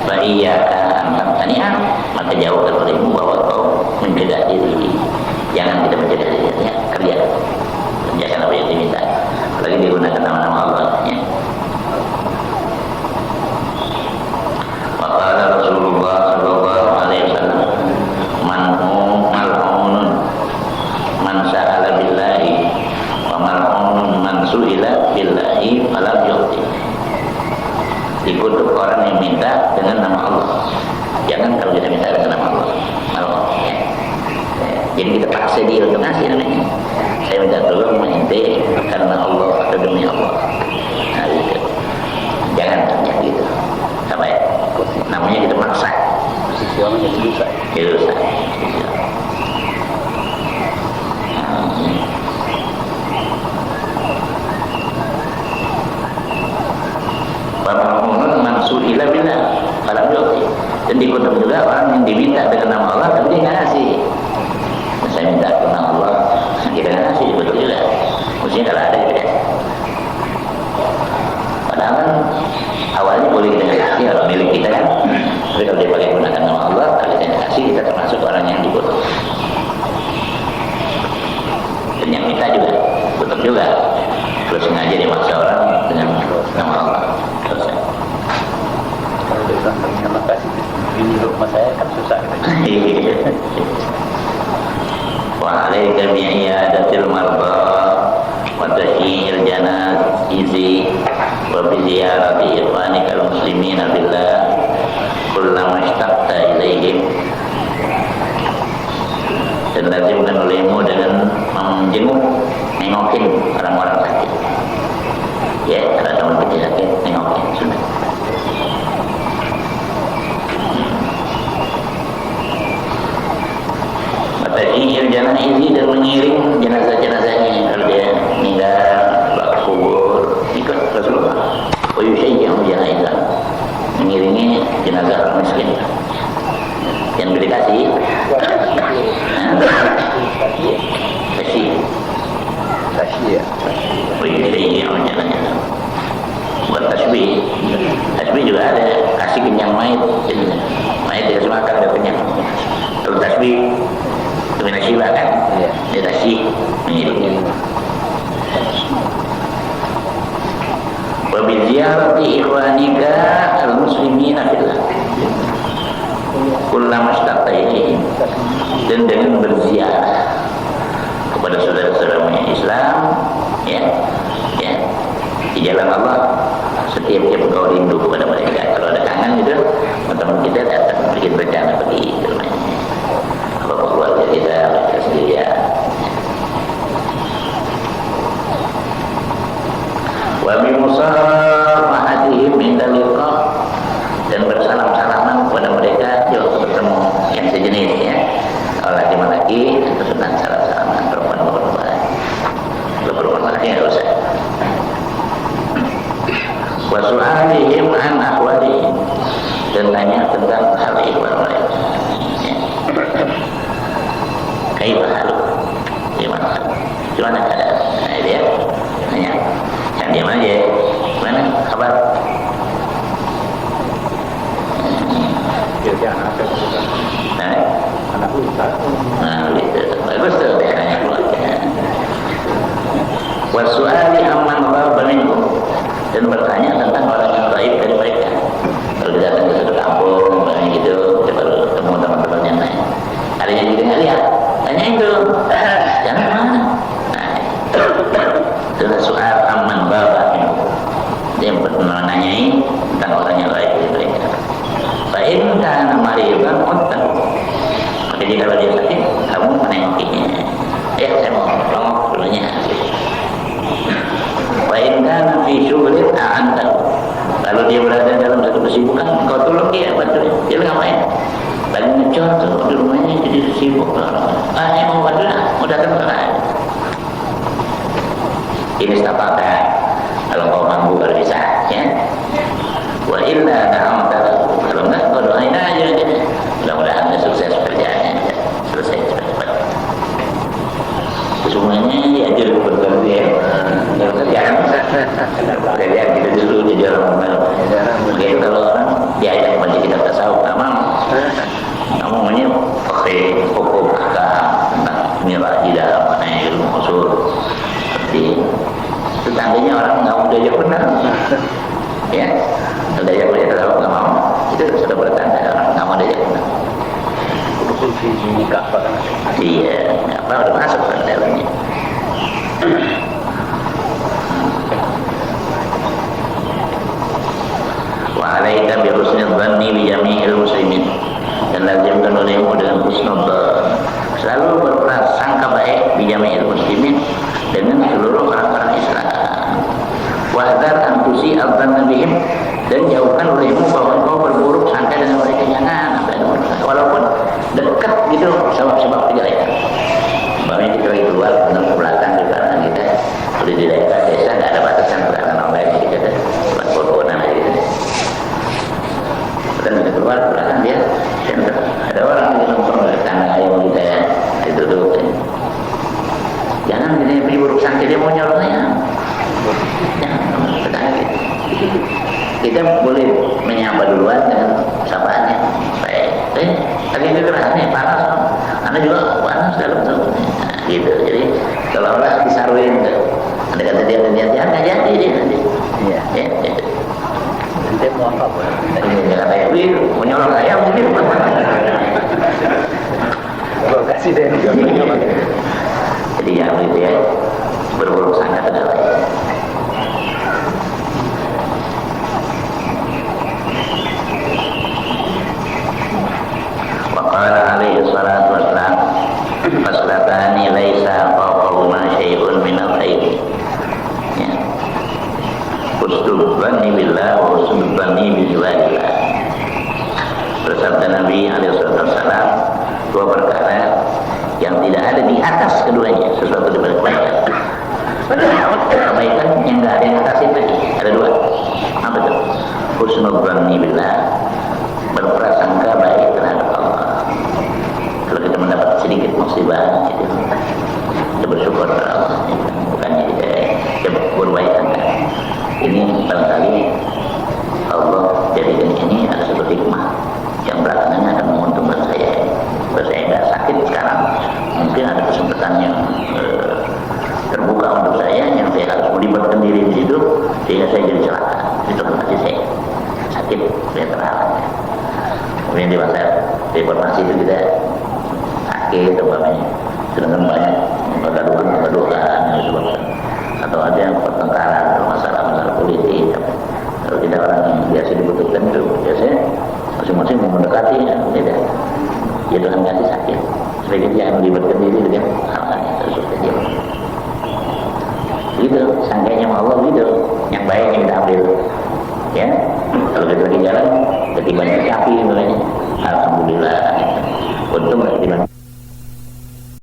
Fa iyyaka an tamtani'a, maka jauhkan olehmu bahwa kau mencegah diri. Jangan kita mencegah diri, ya, kerjakan apa yang diminta, lagi digunakan nama-nama Allah ya. Maka Rasulullah sallallahu alaihi wasallam, mal'unun man sa'ala billahi wa mal'unun man su'ila billahi falam yu'ti. Dikutuk orang yang minta dengan nama Allah. Jangan kalau kita minta dengan nama Allah, ya. Jadi kita paksa dia untuk ngasih namanya. Saya minta tolong ente karena Allah atau demi Allah. Nah, gitu. Jangan tanya gitu. Apa ya? Namanya kita maksa. Posisi orang jadi dosa. Jadi dosa. Bapak mansuila billah falam yu'ti. Dan dikutuk juga orang yang diminta dengan nama Allah tapi dia nggak ngasih. Saya minta karena Allah, kita nggak ngasih, betul juga. Mestinya kalau ada kita. Padahal kan awalnya boleh kita kasih kalau milik kita kan. Tapi kalau dia pakai gunakan nama Allah, kalau kita kasih, kita termasuk orang yang dikutuk. Dan yang minta juga kutuk juga. Terus sengaja dimaksa orang dengan nama Allah. Selesai. Kalau dia bilang terima kasih, ini rumah saya kan susah. Wa alaika bi'iyadatil marda wa tahyil janaizi wa bi ziyarati ikhwanikal muslimina billah kullama ishtaqta ilaihim. Dan lazimkan olehmu dengan menjenguk, nengokin orang-orang sakit. Ya, kalau teman kita sakit, nengokin sudah. Tahyil janaizi, dan mengiring jenazah-jenazahnya kalau dia meninggal, kubur, ikut Rasulullah. Wa yusyayyi'u janaizah, mengiringi jenazah orang miskin. Yang dikasih Tasya. oh iya namanya. Buat tasbih juga ada, kasih kenyang mayit dikasih makan udah kenyang. Kalau tasbih itu minasyiba kan, dia tasbih mengiringi. Wa bi ziyarati ikhwanika al-muslimina fillah kullama istaqta ilaihim, dan dengan berziarah kepada saudara-saudaramu yang Islam ya di jalan Allah setiap kau rindu kepada mereka. Kalau ada kangen gitu teman kita datang bikin bencana begitu apa keluarga kita sendirian. Wa bi musarahatihim inda liqa, dan bersalam-salaman kepada mereka di waktu bertemu yang sejenis ya. Kalau laki-laki itu senang salam-salaman, perempuan-perempuan. Kalau perempuan-laki nggak usah. Wa su'alihim an ahwalihim, dan tanya tentang hal ihwal mereka. Kaifa halu? Gimana keadaan? Nah dia tanya. Yang diam aja. Gimana kabar? Dia anak anak ustaz. Nah, gitu. Bagus tuh daerahnya keluarga. Wa su'ali amman ghaba minhum, dan bertanya tentang orang yang gaib dari mereka. Kalau datang ke satu kampung, gitu, kita baru ketemu teman-teman yang lain. Adanya juga nggak lihat, tanya itu, jangan mana. Nah, itu soal aman ghaba minhum. Dia menanyai tentang orang yang gaib dari mereka. Fa'in kana maridan uttan, maka jika kalau dia sakit, kamu menengokinya. Ya, saya mau tolong dulunya. Fa'in kana fi syughlin a'antahu, kalau dia berada dalam satu kesibukan, kau tolong dia, bantu dia. Dia ngapain? Lagi ngecor tuh di rumahnya, jadi sibuk lah. Saya mau bantu lah, mau datang ke sana. Ini setapakah kalau kau mampu, kalau bisa ya. Wa illa ta'amta, kalau enggak kau doain aja. Mudah-mudahan sukses kerjaannya, selesai cepat-cepat. Semuanya diajar berganti ya. Kerjaan kita dulu jadi orang benar. Mungkin kalau orang diajak baca kitab tasawuf, tak mau. Kamu maunya pakai hukum ahkam tentang milah di dalam mana ilmu usul. Seperti tetangganya orang nggak mau diajak benar. Ya, kalau diajak baca tasawuf nggak mau. Itu sudah bertanda orang nggak mau diajak benar. Iya, apa udah masuk ke dalamnya. Wa alaika bi husnil dhanni bi jami'il muslimin, dan lazimkan olehmu dengan husnul dhann, selalu berprasangka baik bi jami'il muslimin, dengan seluruh orang-orang Islam. Wa hadzar an tusi'a dhanna bihim, dan jauhkan olehmu bahwa kau berburuk sangka dengan mereka. Jangan walaupun dekat gitu sebab-sebab kejelekan. Bahwa kita lagi keluar dengan ke belakang di belakang kita, udah di daerah desa nggak ada batasan belakang orang lain kita ada buat foto-fotoan aja gitu. Dan kita keluar ke belakang dia, ada orang di nongkrong di tangga yang kita ya, dituduh. Jangan kita beri buruk sangka dia mau nyolongnya. Jangan tetangga kita. Kita boleh menyapa duluan dengan sapaannya. Baik, tadi itu keras nih, panas. Anda juga panas dalam tuh. Nah, gitu. Jadi kalau orang disaruin tuh, ada kata dia nggak jadi dia nanti. Iya. Ya, gitu. Nanti mau apa? Ini kata ya, wih, mau nyolong ayam ini. Gua kasih deh. Jadi jangan begitu ya, berburuk sangka terhadap lain. Waqala alaihi salatu wassalam, faslatani laisa fawqahuma syai'un minal khairi. Ya. Husnul dhanni billah wa husnul dhanni bi ibadillah. Bersabda Nabi alaihi salatu wassalam, dua perkara yang tidak ada di atas keduanya, sesuatu di balik kebaikan. Kebaikan yang tidak ada di atas itu ada dua. Apa itu? husnudzanni billah, berprasangka baik terhadap Allah. Kalau kita mendapat sedikit musibah itu, kita bersyukur kepada Allah, bukannya kita berbuat sangka. Ini barangkali Allah jadikan ini ada satu hikmah yang belakangan akan menguntungkan saya. Kalau saya nggak sakit sekarang, mungkin ada kesempatan yang terbuka untuk saya, yang saya harus melibatkan diri di situ, sehingga saya jadi celaka. Itu kan masih saya sakit, saya terhalang. Kemudian di masa reformasi itu kita sakit, umpamanya, sedangkan banyak kegaduhan yang disebabkan, atau ada yang pertengkaran, masalah-masalah politik. Kalau kita orang yang biasa dibutuhkan itu, biasanya masing-masing mau mendekati, ya tidak. Ya Tuhan kasih sakit, supaya kita jangan melibatkan diri dengan hal-hal yang sesuatu dia. Gitu, sangkanya sama Allah gitu, yang baik yang kita ambil. Ya, kalau kita lagi jalan, ketimbangan sapi, makanya alhamdulillah, untung ketimbangan.